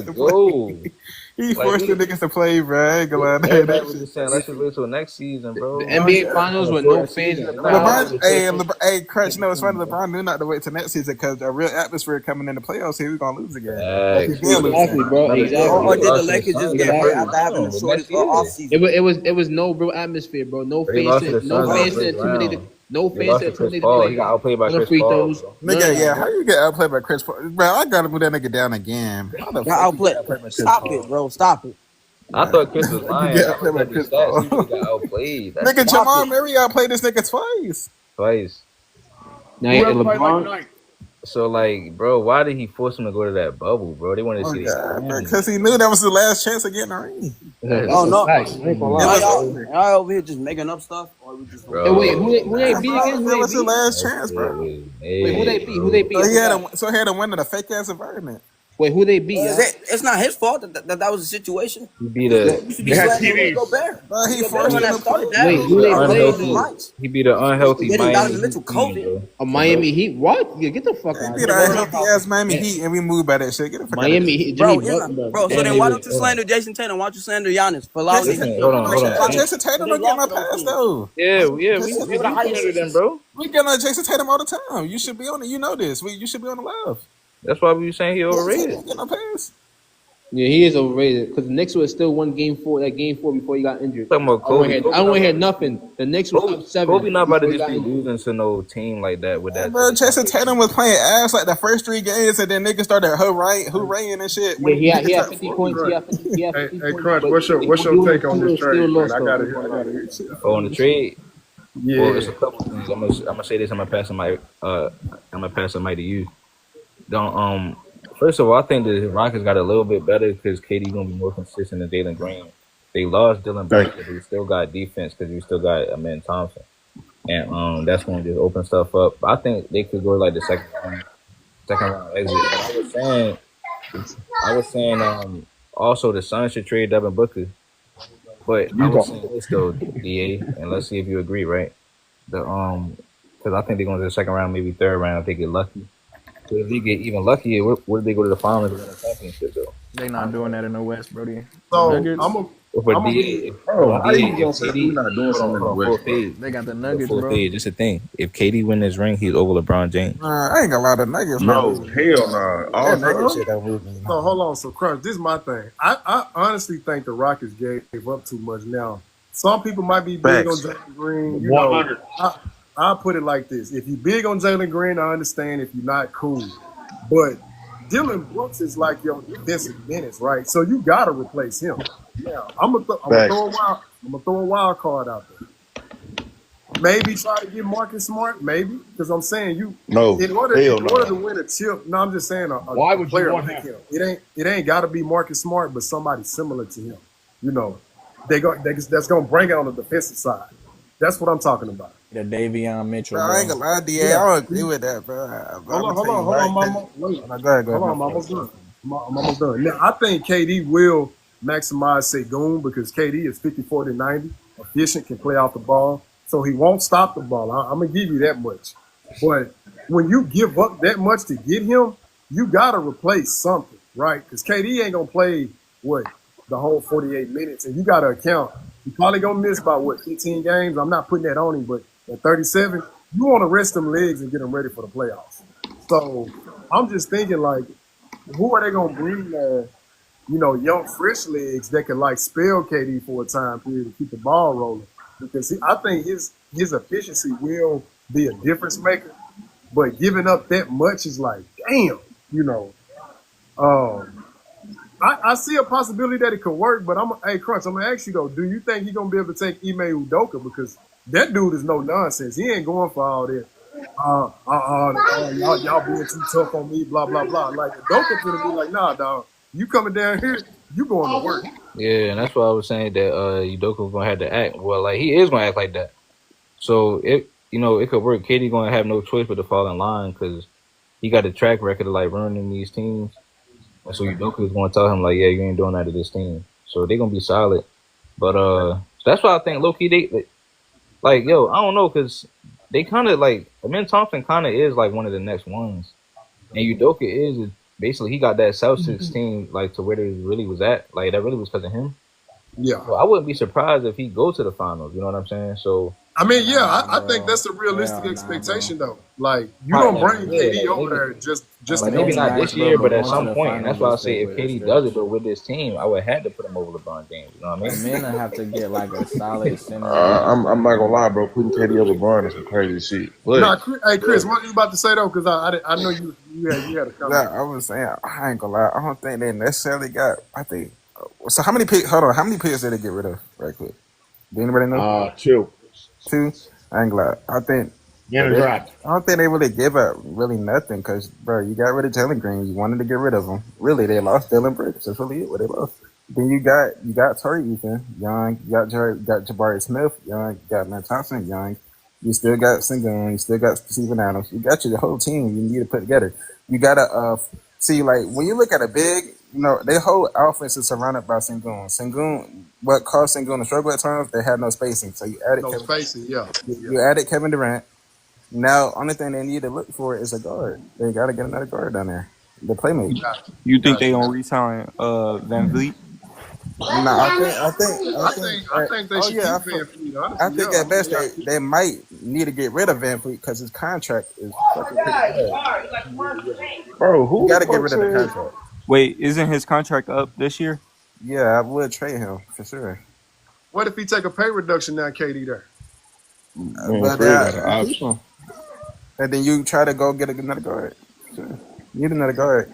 to go. He forced the niggas to play, bro. I ain't gonna lie. Everybody was just saying, let's just wait till next season, bro. The NBA Finals with no fans in the crowd. Hey, Crutch, you know it's funny. LeBron knew not to wait till next season because a real atmosphere coming in the playoffs here, we're gonna lose again. Exactly, bro. Exactly. Or did the Lakers just get hurt after having the shortest offseason? It was no real atmosphere, bro. No fans to intimidate. No fans to intimidate the players. He got outplayed by Chris free Paul. throws. Nigga, yeah, how you get outplayed by Chris Paul? Bro, I gotta move that nigga down again. How the fuck Outplayed. Stop it, bro. Stop it. I thought Chris was lying. Yeah, outplayed by Chris Paul. He got outplayed. Nigga, Jamal Murray outplayed this nigga twice. Now, LeBron. So, like, bro, why did he force him to go to that bubble, bro? They wanted to see it. Because he knew that was the last chance of getting a ring. Oh, no. Y'all over here just making up stuff? Or we just wait, who they beat again? That was the last chance, bro. Wait, who they beat? Who they beat? So he had to win in a fake-ass environment. Wait, who they beat? It's not his fault that was the situation. He beat a. He forced him to play. Wait, who they played? He beat an unhealthy Miami Heat. What? Yeah, get the fuck out of here. He beat an unhealthy ass Miami Heat, and we moved by that shit. Get the fuck Miami Heat, bro. So then why don't you slander Jason Tatum? Why don't you slander Giannis for allowing? Hold on. Jason Tatum don't get no pass though. Yeah, we better than bro. We get on Jason Tatum all the time. You should be on it. You know this. You should be on the left. That's why we were saying he overrated. Yeah, he is overrated because the Knicks was still won game 4 before he got injured. Talking about Kobe. I don't want to hear nothing. The Knicks was up 7. Kobe not about to just be losing to no team like that with that. Bro, Jason Tatum was playing ass like the first 3 games, and then niggas started hooraying and shit. Yeah, he had 50 points. Hey, Crunch, what's your take on this trade? I gotta hear. On the trade. Yeah, well, it's a couple things. I'm gonna say this. I'm gonna pass the mic to you. First of all, I think the Rockets got a little bit better because KD gonna be more consistent than Jalen Green. They lost Dylan Brooks, but they still got defense because you still got Amen Thompson, and that's gonna just open stuff up. I think they could go like the second round exit. But I was saying also the Suns should trade Devin Booker, but I was saying this though, DA, and let's see if you agree, right? Because I think they're going to the second round, maybe third round if they get lucky. So if they get even luckier, where do they go to the finals and win a championship though? They not doing that in the West, Brody. So Nuggets. I'm not doing something in the West. They got the Nuggets, bro. Just a thing. If KD win this ring, he's over LeBron James. I ain't gonna lie, the Nuggets. No, hell no. All Nuggets shit don't move me. So hold on. So Crunch, this is my thing. I honestly think the Rockets gave up too much. Now, some people might be big on Jalen Green. 100. I'll put it like this. If you're big on Jalen Green, I understand. If you're not, cool. But Dylan Brooks is like your defensive minutes, right? So you got to replace him. Now, I'm gonna throw a wild card out there. Maybe try to get Marcus Smart, maybe. Because I'm saying in order to win a chip, no, I'm just saying why would player you want like him? It ain't got to be Marcus Smart, but somebody similar to him. You know, that's going to bring it on the defensive side. That's what I'm talking about. The Davion Mitchell. Bro, I ain't gonna lie, DA. I don't agree with that, bro. Hold on, Mama. Go ahead. I'm almost done. I'm almost done. Now, I think KD will maximize Sengun because KD is 50, 40, 90, efficient, can play off the ball. So he won't stop the ball. I'm going to give you that much. But when you give up that much to get him, you got to replace something, right? Because KD ain't going to play, the whole 48 minutes. And you got to account. He probably going to miss about, 15 games? I'm not putting that on him, but at 37, you want to rest them legs and get them ready for the playoffs. So I'm just thinking, like, who are they going to bring young, fresh legs that can, spell KD for a time period to keep the ball rolling? Because I think his efficiency will be a difference maker, but giving up that much is like, damn, I see a possibility that it could work, but Crunch, I'm gonna ask you though, do you think he's gonna be able to take Ime Udoka? Because that dude is no nonsense. He ain't going for all that. Y'all being too tough on me, blah blah blah. Like Udoka gonna be like, nah, dog, you coming down here, you going to work. Yeah, and that's why I was saying that Udoka gonna have to act. Well, like he is gonna act like that. So it could work. KD gonna have no choice but to fall in line because he got a track record of ruining these teams. And so Udoka is gonna tell him yeah, you ain't doing that to this team. So they're gonna be solid. But that's why I think low-key they I don't know, because they kind of Amen Thompson kind of is one of the next ones, and Udoka is basically he got that Celtics team like to where they really was at. Like that really was because of him. Yeah. So I wouldn't be surprised if he go to the finals. You know what I'm saying? So I mean, I think that's a realistic expectation, though. Like, you don't bring KD over there just like to maybe go not to this year, but at some point. And that's why I say if KD does it though with this team, I would have to put him over LeBron James. You know what I mean? Men have to get like a solid center. I'm not gonna lie, bro. Putting KD over LeBron is some crazy shit. But, hey, Chris, what you about to say though? Because I know you had a comment. I was saying, I ain't gonna lie. I don't think they necessarily got. I think. So how many picks? Hold on, how many picks did they get rid of? Right quick. Do anybody know? 2. 2. I ain't glad. I think. Yeah, right. I don't think they really give up really nothing because, bro, you got rid of Jalen Green. You wanted to get rid of him. Really, they lost Dylan Brooks. That's really it. What they lost. Then you got Torrey Ethan, young. You got Jabari Smith, young. You got Matt Thompson, young. You still got Sengun. You still got Steven Adams. You got your whole team. You need to put together. You gotta see, like, when you look at a big, their whole offense is surrounded by Sengun. What caused Sengun to struggle at times? They had no spacing. So you added You added Kevin Durant. Now, only thing they need to look for is a guard. They got to get another guard down there. The playmaker. You think they gonna resign Van Vliet? No, I think they should keep Van Vliet. I think at best they might need to get rid of Van Vliet because his contract is fucking pretty bad. Bro, who got to get rid of the contract? Wait, isn't his contract up this year? Yeah, I would trade him for sure. What if he take a pay reduction now, KD there? And then you try to go get another guard. Sure. Need another guard.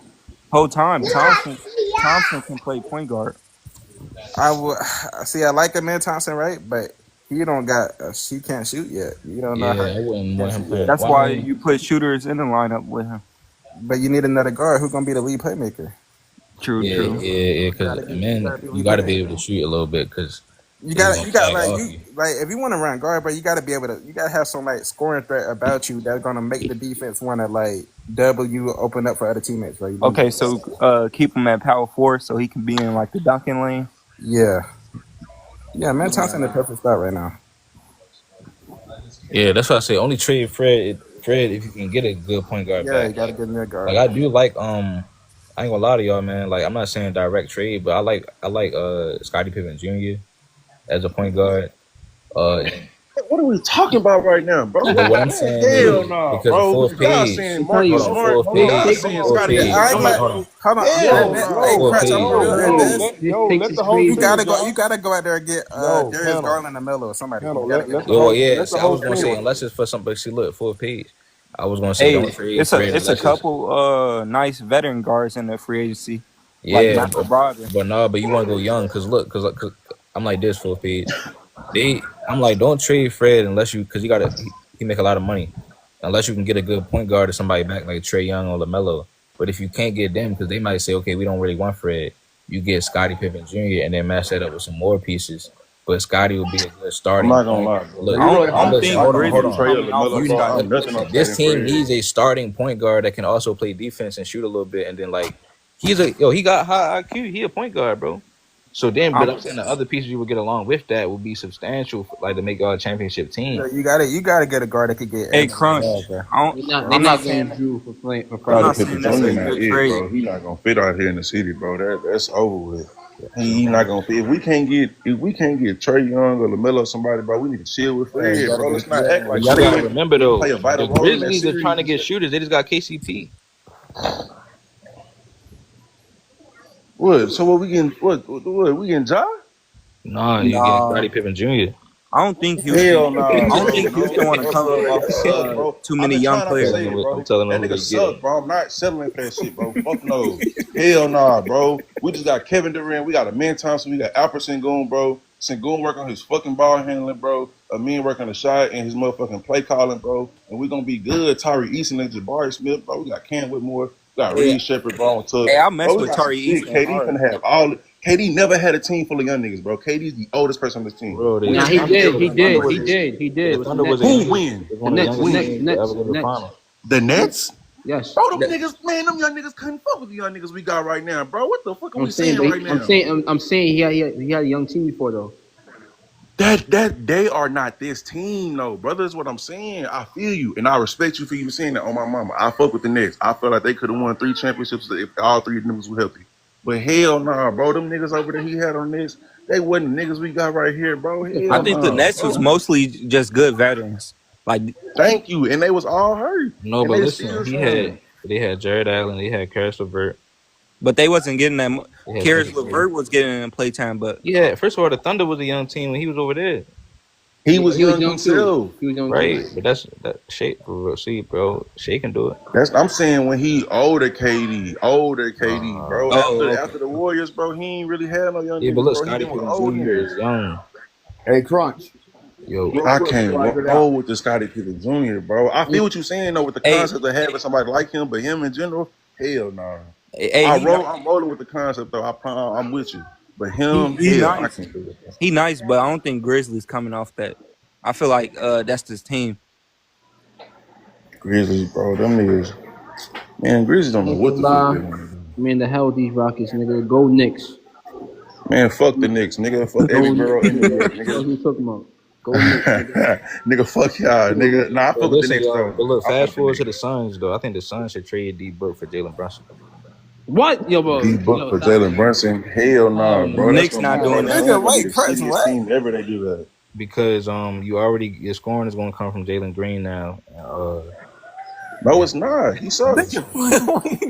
Whole time, Thompson can play point guard. I would see. I like Amen Thompson, right? But he don't got. She can't shoot yet. You don't know. I wouldn't want him playing. That's why you put shooters in the lineup with him. But you need another guard who's gonna be the lead playmaker. True. Because you got to be able to shoot a little bit because. You got like if you want to run guard, but you got to be able to. You got to have some like scoring threat about you that's gonna make the defense want to like open up for other teammates, right? Okay, so keep him at power forward so he can be in like the dunking lane. Yeah, man, Thompson in the perfect spot right now. Yeah, that's why I say only trade Fred if you can get a good point guard. Yeah, you got to get a guard. Like I do like I ain't gonna lie to y'all, man. Like I'm not saying direct trade, but I like Scottie Pippen Jr. as a point guard. What are we talking about right now, bro? But what I'm saying hell no, because bro. fourth page. You gotta go out there and get Darius Garland and Melo or somebody. I was gonna say unless it's for somebody. See, look, full page. I was gonna say don't trade. It's a couple nice veteran guards in the free agency. Yeah, but you want to go young because I'm like this full page. I'm like, don't trade Fred unless you, because he make a lot of money. Unless you can get a good point guard or somebody back like Trae Young or LaMelo. But if you can't get them, because they might say, okay, we don't really want Fred, you get Scottie Pippen Jr. and then match that up with some more pieces. But Scottie will be a good starting. I'm not gonna lie. Look, this team needs a starting point guard that can also play defense and shoot a little bit. And then like, he got high IQ. He a point guard, bro. So then, but I'm saying the other pieces you would get along with that would be substantial, like to make y'all a championship team. So you gotta get a guard that could get. Hey, Crunch. They're not saying Drew for playing for Scottie Pippen Jr. He's not gonna fit out here in the city, bro. That's over with. He's not gonna fit. If we can't get Trae Young or LaMelo or somebody, bro, we need to chill with Fred, bro. Let's not act like. You gotta remember though, the Grizzlies are trying to get shooters. They just got KCP. What? So what we getting? What we getting? Ja? Nah, you getting Scottie Pippen Jr. I don't think Houston want to come off too many young players. I'm telling them that nigga suck, bro. I'm not settling for that shit, bro. Fuck no. Hell nah, bro. We just got Kevin Durant. We got Amen Thompson. We got Alfred Sengun, bro. Sengun work on his fucking ball handling, bro. Amen work on the shot and his motherfucking play calling, bro. And we gonna be good. Tari Eason and Jabari Smith, bro. We got Cam Whitmore. We got Reed Shepherd, bro. On Tug. Hey, I messed with Tari Eason. KD finna have all. KD never had a team full of young niggas, bro. KD's the oldest person on this team. Bro, nah, he did. Who win? The Nets? Yes. Bro, them young niggas couldn't fuck with the young niggas we got right now, bro. What the fuck are we saying right now? I'm saying he had a young team before though. That they are not this team, though, brother. Is what I'm saying. I feel you, and I respect you for even saying that on my mama. I fuck with the Knicks. I feel like they could have won 3 championships if all 3 of them were healthy. But hell nah, bro. Them niggas over there he had on this, they wasn't niggas we got right here, bro. Hell I think the nah, Nets was bro. mostly just good veterans. Like, Thank you, and they was all hurt, No, and but they listen, still trying. they had Jared Allen, they had Karis LeVert, but they wasn't getting that. they had Karis Devin Booker. LeVert was getting in playtime, but Yeah, first of all, the Thunder was a young team when he was over there. He Yeah, was he was young young too. himself. He was young Right, too. but that Shea, see, bro, Shea can do it. I'm saying when he older KD, bro. oh, After the Warriors, bro, he ain't really had no young Yeah, but niggas, look, bro. He Scottie been with Pippen old Jr. is niggas. young. Hey, Crunch. Yo, Real I quick can't before I get roll out. with the Scottie Pippen Jr., bro. I feel what you're saying though with the hey, concept of having somebody like him, but him in general, hell no. hey, I'm rolling with the concept though. I'm with you, but him, he hell, I nice. can't do it. He nice, but I don't think Grizzlies coming off that. I feel like that's his team. Grizzlies, bro, them niggas, man, Grizzlies don't know what the fuck they want to do. Man, the hell with these Rockets, nigga. Go Knicks. Man, fuck the Knicks, nigga. Fuck every Go borough Knicks, in New nigga. York, That's what nigga. we talking about. Go Knicks, nigga. Nigga, fuck y'all, nigga. Nah, I but fuck with the listen, Knicks y'all. though. But look, I fuck fast with the forward to Knicks. the Suns, though. I think the Suns should trade D Book for Jalen Brunson What? Yo, bro. D Book Yo, for stop Jalen that. Brunson, hell nah, bro. That's Knicks gonna be not the doing Suns that. Nigga, gonna be wait, the Crunch, shittiest what? team ever. They do that. because your scoring is going to come from Jalen Green now. No, it's not. He sucks.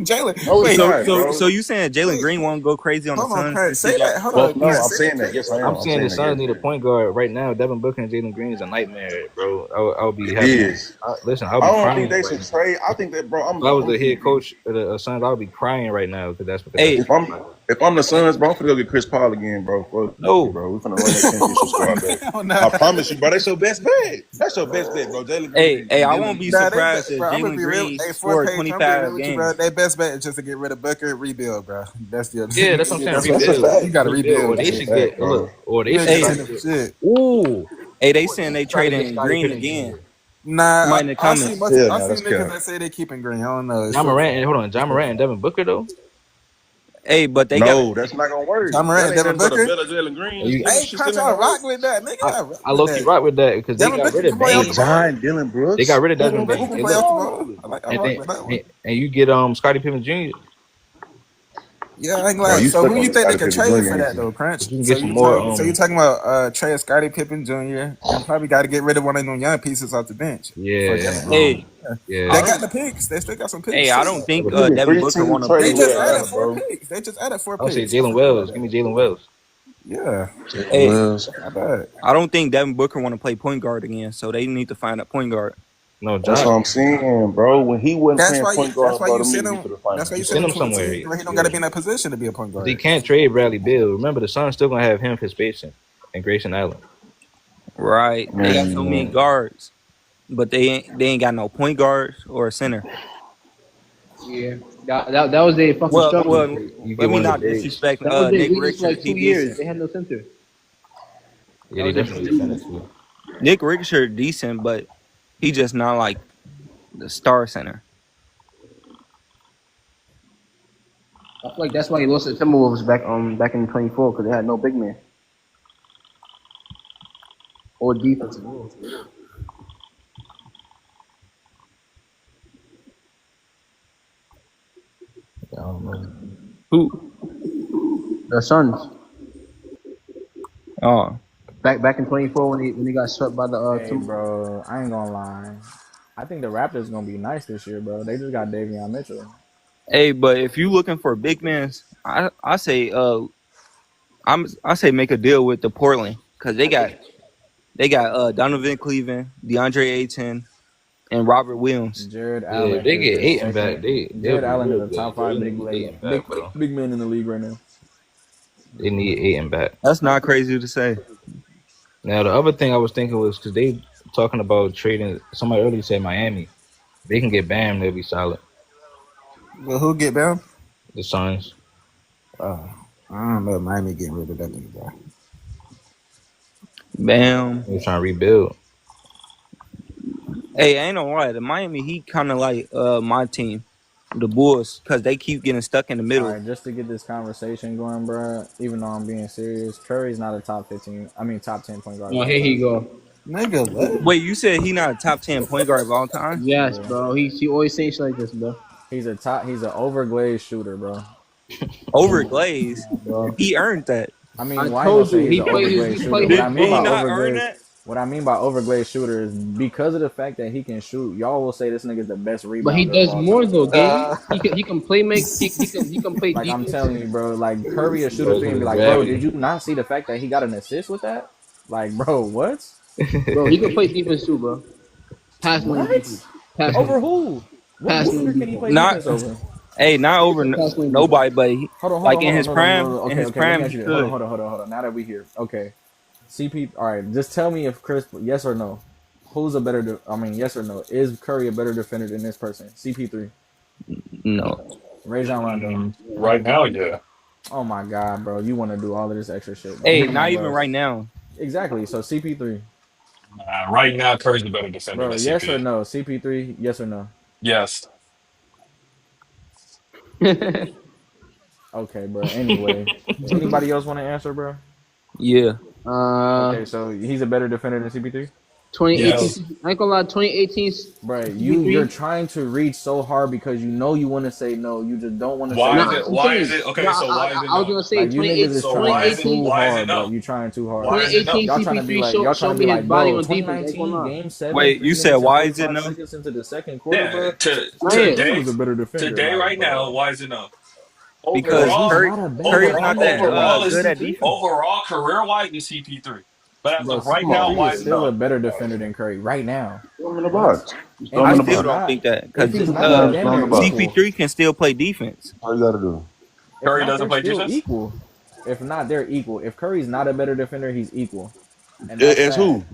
Jalen, No, it's wait, So, not, so, bro. so you saying Jalen wait, Green won't go crazy on the hold on, Suns Crunch. since he Say got? that. Hold Fuck on, no, Crunch. I'm Say saying that. that. Say Yes, that. I am. I'm I'm saying the saying that. Suns Yes. need a point guard right now. Devin Booker and Jalen Green is a nightmare, bro. I would be It happy. is. Listen, I'll I be don't crying think they right should now. trade. I think that, bro. If I was the head coach of the Suns, I would be crying right now because that's what the best. Hey, If I'm the Suns, bro, I'm finna go get Chris Paul again, bro. Fuck you, No, bro. We finna run that championship squad back. Hell nah. I promise you, bro. That's your best bet. That's your best bet, bro. Jalen hey, Green hey! and I them won't be niggas. Nah, surprised if bro, I'm gonna Jalen be real. Green Hey, scored 4K, I'm being real 25 with you, bro. games. Their best bet is just to get rid of Booker, rebuild, bro. That's the other. yeah, that's what I'm saying. That's what That's a Rebuild, you fact. got to rebuild, or rebuild. they That's a should fact, get bro. or they You ain't should just Hey, try to sending get. shit. Ooh, hey! They saying they try to get trading Scottie Green Pippen again. Jr. Nah, He might not I coming. see much. Hell I no, see that's niggas cap. that say they keeping Green. I don't know. It's John so Morant, far. hold on, John Morant and Devin Booker though. Hey, but they got No, that's not gonna work. John Morant That and ain't Devin nothing but a Booker. better Jalen Green. And you, Nigga, Hey, shit Crunch, still ain't I gonna work. rock with that, nigga. I rock I with low key that. rock with that because they Devin got Booker rid can of play off Bane. the ball. John Dylan They Brooks. got rid of Devin Desmond Booker Bane. can Hey, play off look, the ball. I and rock then with that one. and you get Scottie Pippen Jr. Yeah, I ain't Bro, glad. you So stuck who on you the think they Scottie could Pippen trade Jr. for ain't that you? though, Crunch? But you can So get some more. you talking about trade Scottie Pippen Jr. and probably got to get rid of one of them young pieces off the bench for Yeah, Devin and, Booker. hey, Yeah. yeah. They I got don't. the picks. They still got some Hey, picks I too. don't think Give me Devin three Booker team want to They trade play with just with. added Atlanta, 4 bro. picks. They just added 4 I would say picks. That's Jalen not Wells. bad. Give me Jalen Wells. Yeah, Jalen Hey, Wells. that's not bad. I don't think Devin Booker want to play point guard again. So they need to find a point guard. No, That's John. what I'm saying, bro. When he wasn't playing point That's guard, why bro, you them send niggas get him. to the That's why finals. you You send send him him to a somewhere. team where he don't got to Yeah. be in that position to be a point But they guard. can't trade Bradley Beal. Remember, the Suns still gonna have him for spacing and Grayson Allen. Right? They got so many Man, guards, but they ain't got no point guards or a center. Yeah. That was their fucking struggle. Well. You Let get me one of the not bigs. disrespect That was their Nick weakness for Richard. like He 2 years. decent. They had no center. Yeah, That they was their definitely biggest weakness. defended too. Nick Richard decent, but he just not like the star center. I feel like that's why he lost the Timberwolves back in 24 because they had no big man or defense. I don't know. Who? The Suns Oh, back in 24 when they got swept by the Hey, Timberwolves. bro, I ain't gonna lie. I think the Raptors gonna be nice this year, bro. They just got Davion Mitchell. hey, but if you looking for big men, I say I say make a deal with the Portland because they got Donovan Cleveland, DeAndre Ayton, and Robert Williams. Jared Yeah, if Allen they is get the Aiton back, second. they'll Jared be Allen is real a good. top But they 5 need Aiton back, bro. big man in the league right now. They need Aiton back. That's not crazy to say. Now the other thing I was thinking was because they talking about trading. Somebody earlier said Miami. If they can get Bam, they'll be solid. But who get Bam? The Suns. I don't know. Miami getting rid of that nigga, bro. Bam. They're trying to rebuild. Hey, I ain't no lie. The Miami Heat kind of like my team. The Bulls, because they keep getting stuck in the All middle. right, just to get this conversation going, bro. Even though I'm being serious, Curry's not a top 10 point guard of Oh, all here he time. go. Nigga, what? Wait, you said he not a top 10 point guard of all time? Yes, Yeah. bro. He always saying shit like this, bro. He's an overglazed shooter, bro. Overglazed. Bro. He earned that. I mean, I why told say you, he's he an played his- overglazed he shooter? played What his- I mean Did by he not earn overglazed, that? what I mean by overglazed shooter is because of the fact that he can shoot. Y'all will say this nigga's the best rebounder. But he of does all more time. though, Gabe. He can play make. He can play Like I'm defense. telling you, bro. Like Curry will shoot a three and be like, bro, did you not see the fact that he got an assist with that? Like, bro, what? Bro, he can play defense too, bro. Pass lane defense. Pass Over who? What Pass defender lane can he play Not, defense over? hey, not over nobody, but he, like in his prime, Okay, in his okay, let me prime, ask he you could. this. Hold on. Now that we here, okay. All right, just tell me if Chris, yes or no. Who's a better? Yes or no. Is Curry a better defender than this person? CP3. No. Rajon Rondo. Right now, yeah. Oh my God, bro! You want to do all of this extra shit? Bro. Hey, Come not on, even bro. right now. Exactly. So CP3. Right now, Curry's the better defender Bro, than yes or CP. no? CP3. Yes or no? Yes. Okay, bro. Anyway, anybody else want to answer, bro? Yeah. Okay, so he's a better defender than CP3. 2018. Yes. I ain't gonna lie. 2018. Bro, you're trying to reach so hard because you know you want to say no. You just don't want to say Why no. is it? Why is it? Okay, so why is it I was no? gonna say Like, you niggas is trying too Why is it hard, bro. no? You trying too hard. Why is it no? 2018 Y'all trying to be like, y'all trying to be like, body bro, on defense. 2019 game 7. Wait, you said why is it no? Seconds into the second quarter, Yeah. bro. Today, was a better defender. today, Like, right bro. now, why is it no? Because Overall, Curry's not that overall is good at defense. overall career-wise is CP3. But as Bro, of right now, CP3 why is is it still no? a better defender than Curry right now. Throw him in the box. Just throw I him in the still box. don't think that because If he's not, damn near equal. CP3 can still play defense. All you gotta do. If Curry not, doesn't they're play still defense? equal. If not, they're equal. If Curry's not a better defender, he's equal. And It's who?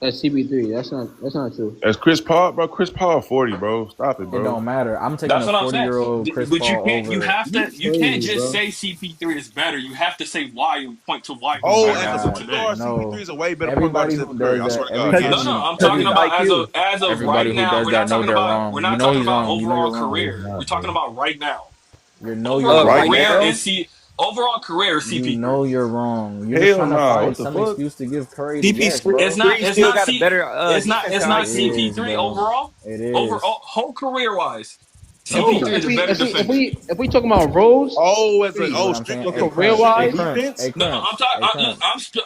That's CP3. That's not true. That's Chris Paul, bro. Chris Paul 40, bro. Stop it, bro. It don't matter. I'm taking That's a what I'm saying. 40-year-old Chris But Paul you can't. over. You have to. You crazy, can't just bro. say CP3 is better. You have to say why and point to why. Oh, he's as better a today. point guard, No. CP3 is a way better point guard Everybody than who Steph Curry. I does swear that, to every God. time No, I'm Because talking it's about IQ. as of everybody right who now. does We're that not know talking they're about. wrong. We're You not know talking he's about wrong. You know overall you're wrong. career. We're talking about right now. You know you're Overall wrong. Right career now? is overall career is You CP3. know you're wrong. You're just Hell trying to nah. find What the some fuck? excuse to give Curry the yes, CP3 bro. It's not. It's still not got a C. better It's not. defense It's than not It IQ. is, CP3 bro. overall. It is. Whole career wise, If CP3 is a better defender. we talking about roles, Oh, as a See what I'm saying? strictly Hey, career Crunch. Hey, wise, Crunch. defense? Hey, No, Crunch. I'm talking. Hey, Crunch.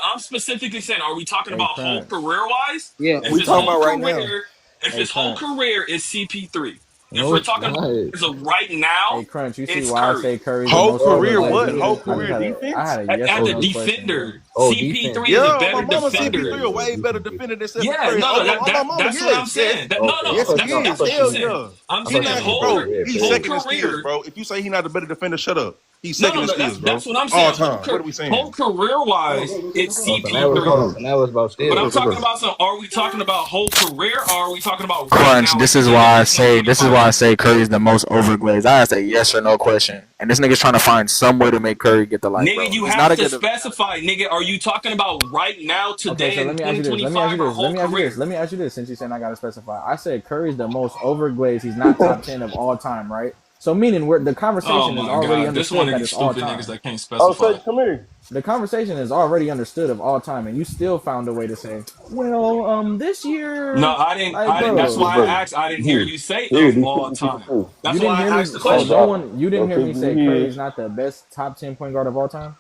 I'm specifically saying, are we talking Hey, about whole Crunch. career wise? yeah. If We his talking whole about right now. career, if Hey, his whole Crunch. career is CP3. If No, we're it's talking about not. as of right Hey, now, Crunch. You see it's why I Curry. say Curry's the Whole most career overglazed what? Whole defender? career I defense? had a yes As or a no question, bro. defender, Oh, defense. CP3 is a Yeah, my better mama defender. CP3 a way better defender than Stephen Yeah, Curry. no, Oh, my mama, that's what I'm yes, yes. saying. Okay. Yes, he I That's is. what thought I'm Hell you saying. yeah. I'm He saying meant not, his whole bro. career He's better. second in steals, career. bro. If you say he's not the better defender, shut up. He's No, second in that's steals, bro. what I'm All saying. time. What are we Whole saying? career wise, it's Oh, so now CP3. so now it's about But I'm steals. talking about some. Are we talking about whole career, or are we talking about right Crunch. now in This is why I say. This is 2025? why I say Curry's the most overglazed. I ask a yes or no question, and this nigga's trying to find some way to make Curry get the light, Nigga, bro. you He's not have a to good. specify, nigga. Are you talking about right now, Okay, today so in let me ask you this. Let me ask you 2025, or this. Let whole me ask you this. career? Let me ask you this. Since you said I gotta specify, I said Curry's the most overglazed. He's not top 10 of all time, right? So meaning the Oh conversation is my already god, this one understood of that these it's all stupid niggas time. that can't Oh, specify. say, come here. The conversation is already understood of all time, and you still found a way to say, well, this No, year, I didn't. like, I didn't. That's bro, why I asked. I didn't hear you say Here, of these all pictures you can time. see. you That's didn't why hear I me. asked the So question. you didn't hear me take say you here. Curry's not the best top 10 point guard of all time.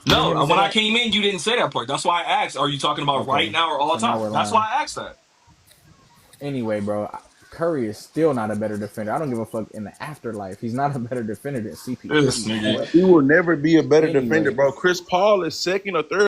You didn't hear No, me say when I that. came in, you didn't say that part. That's why I asked. Are you talking about right Okay, now or all so now time? we're That's lying. why I asked that. Anyway, bro, Curry is still not a better defender. I don't give a fuck in the afterlife. He's not a better defender than This CP3. nigga. He will never be a better defender, Anyway, bro. Chris Paul is second or third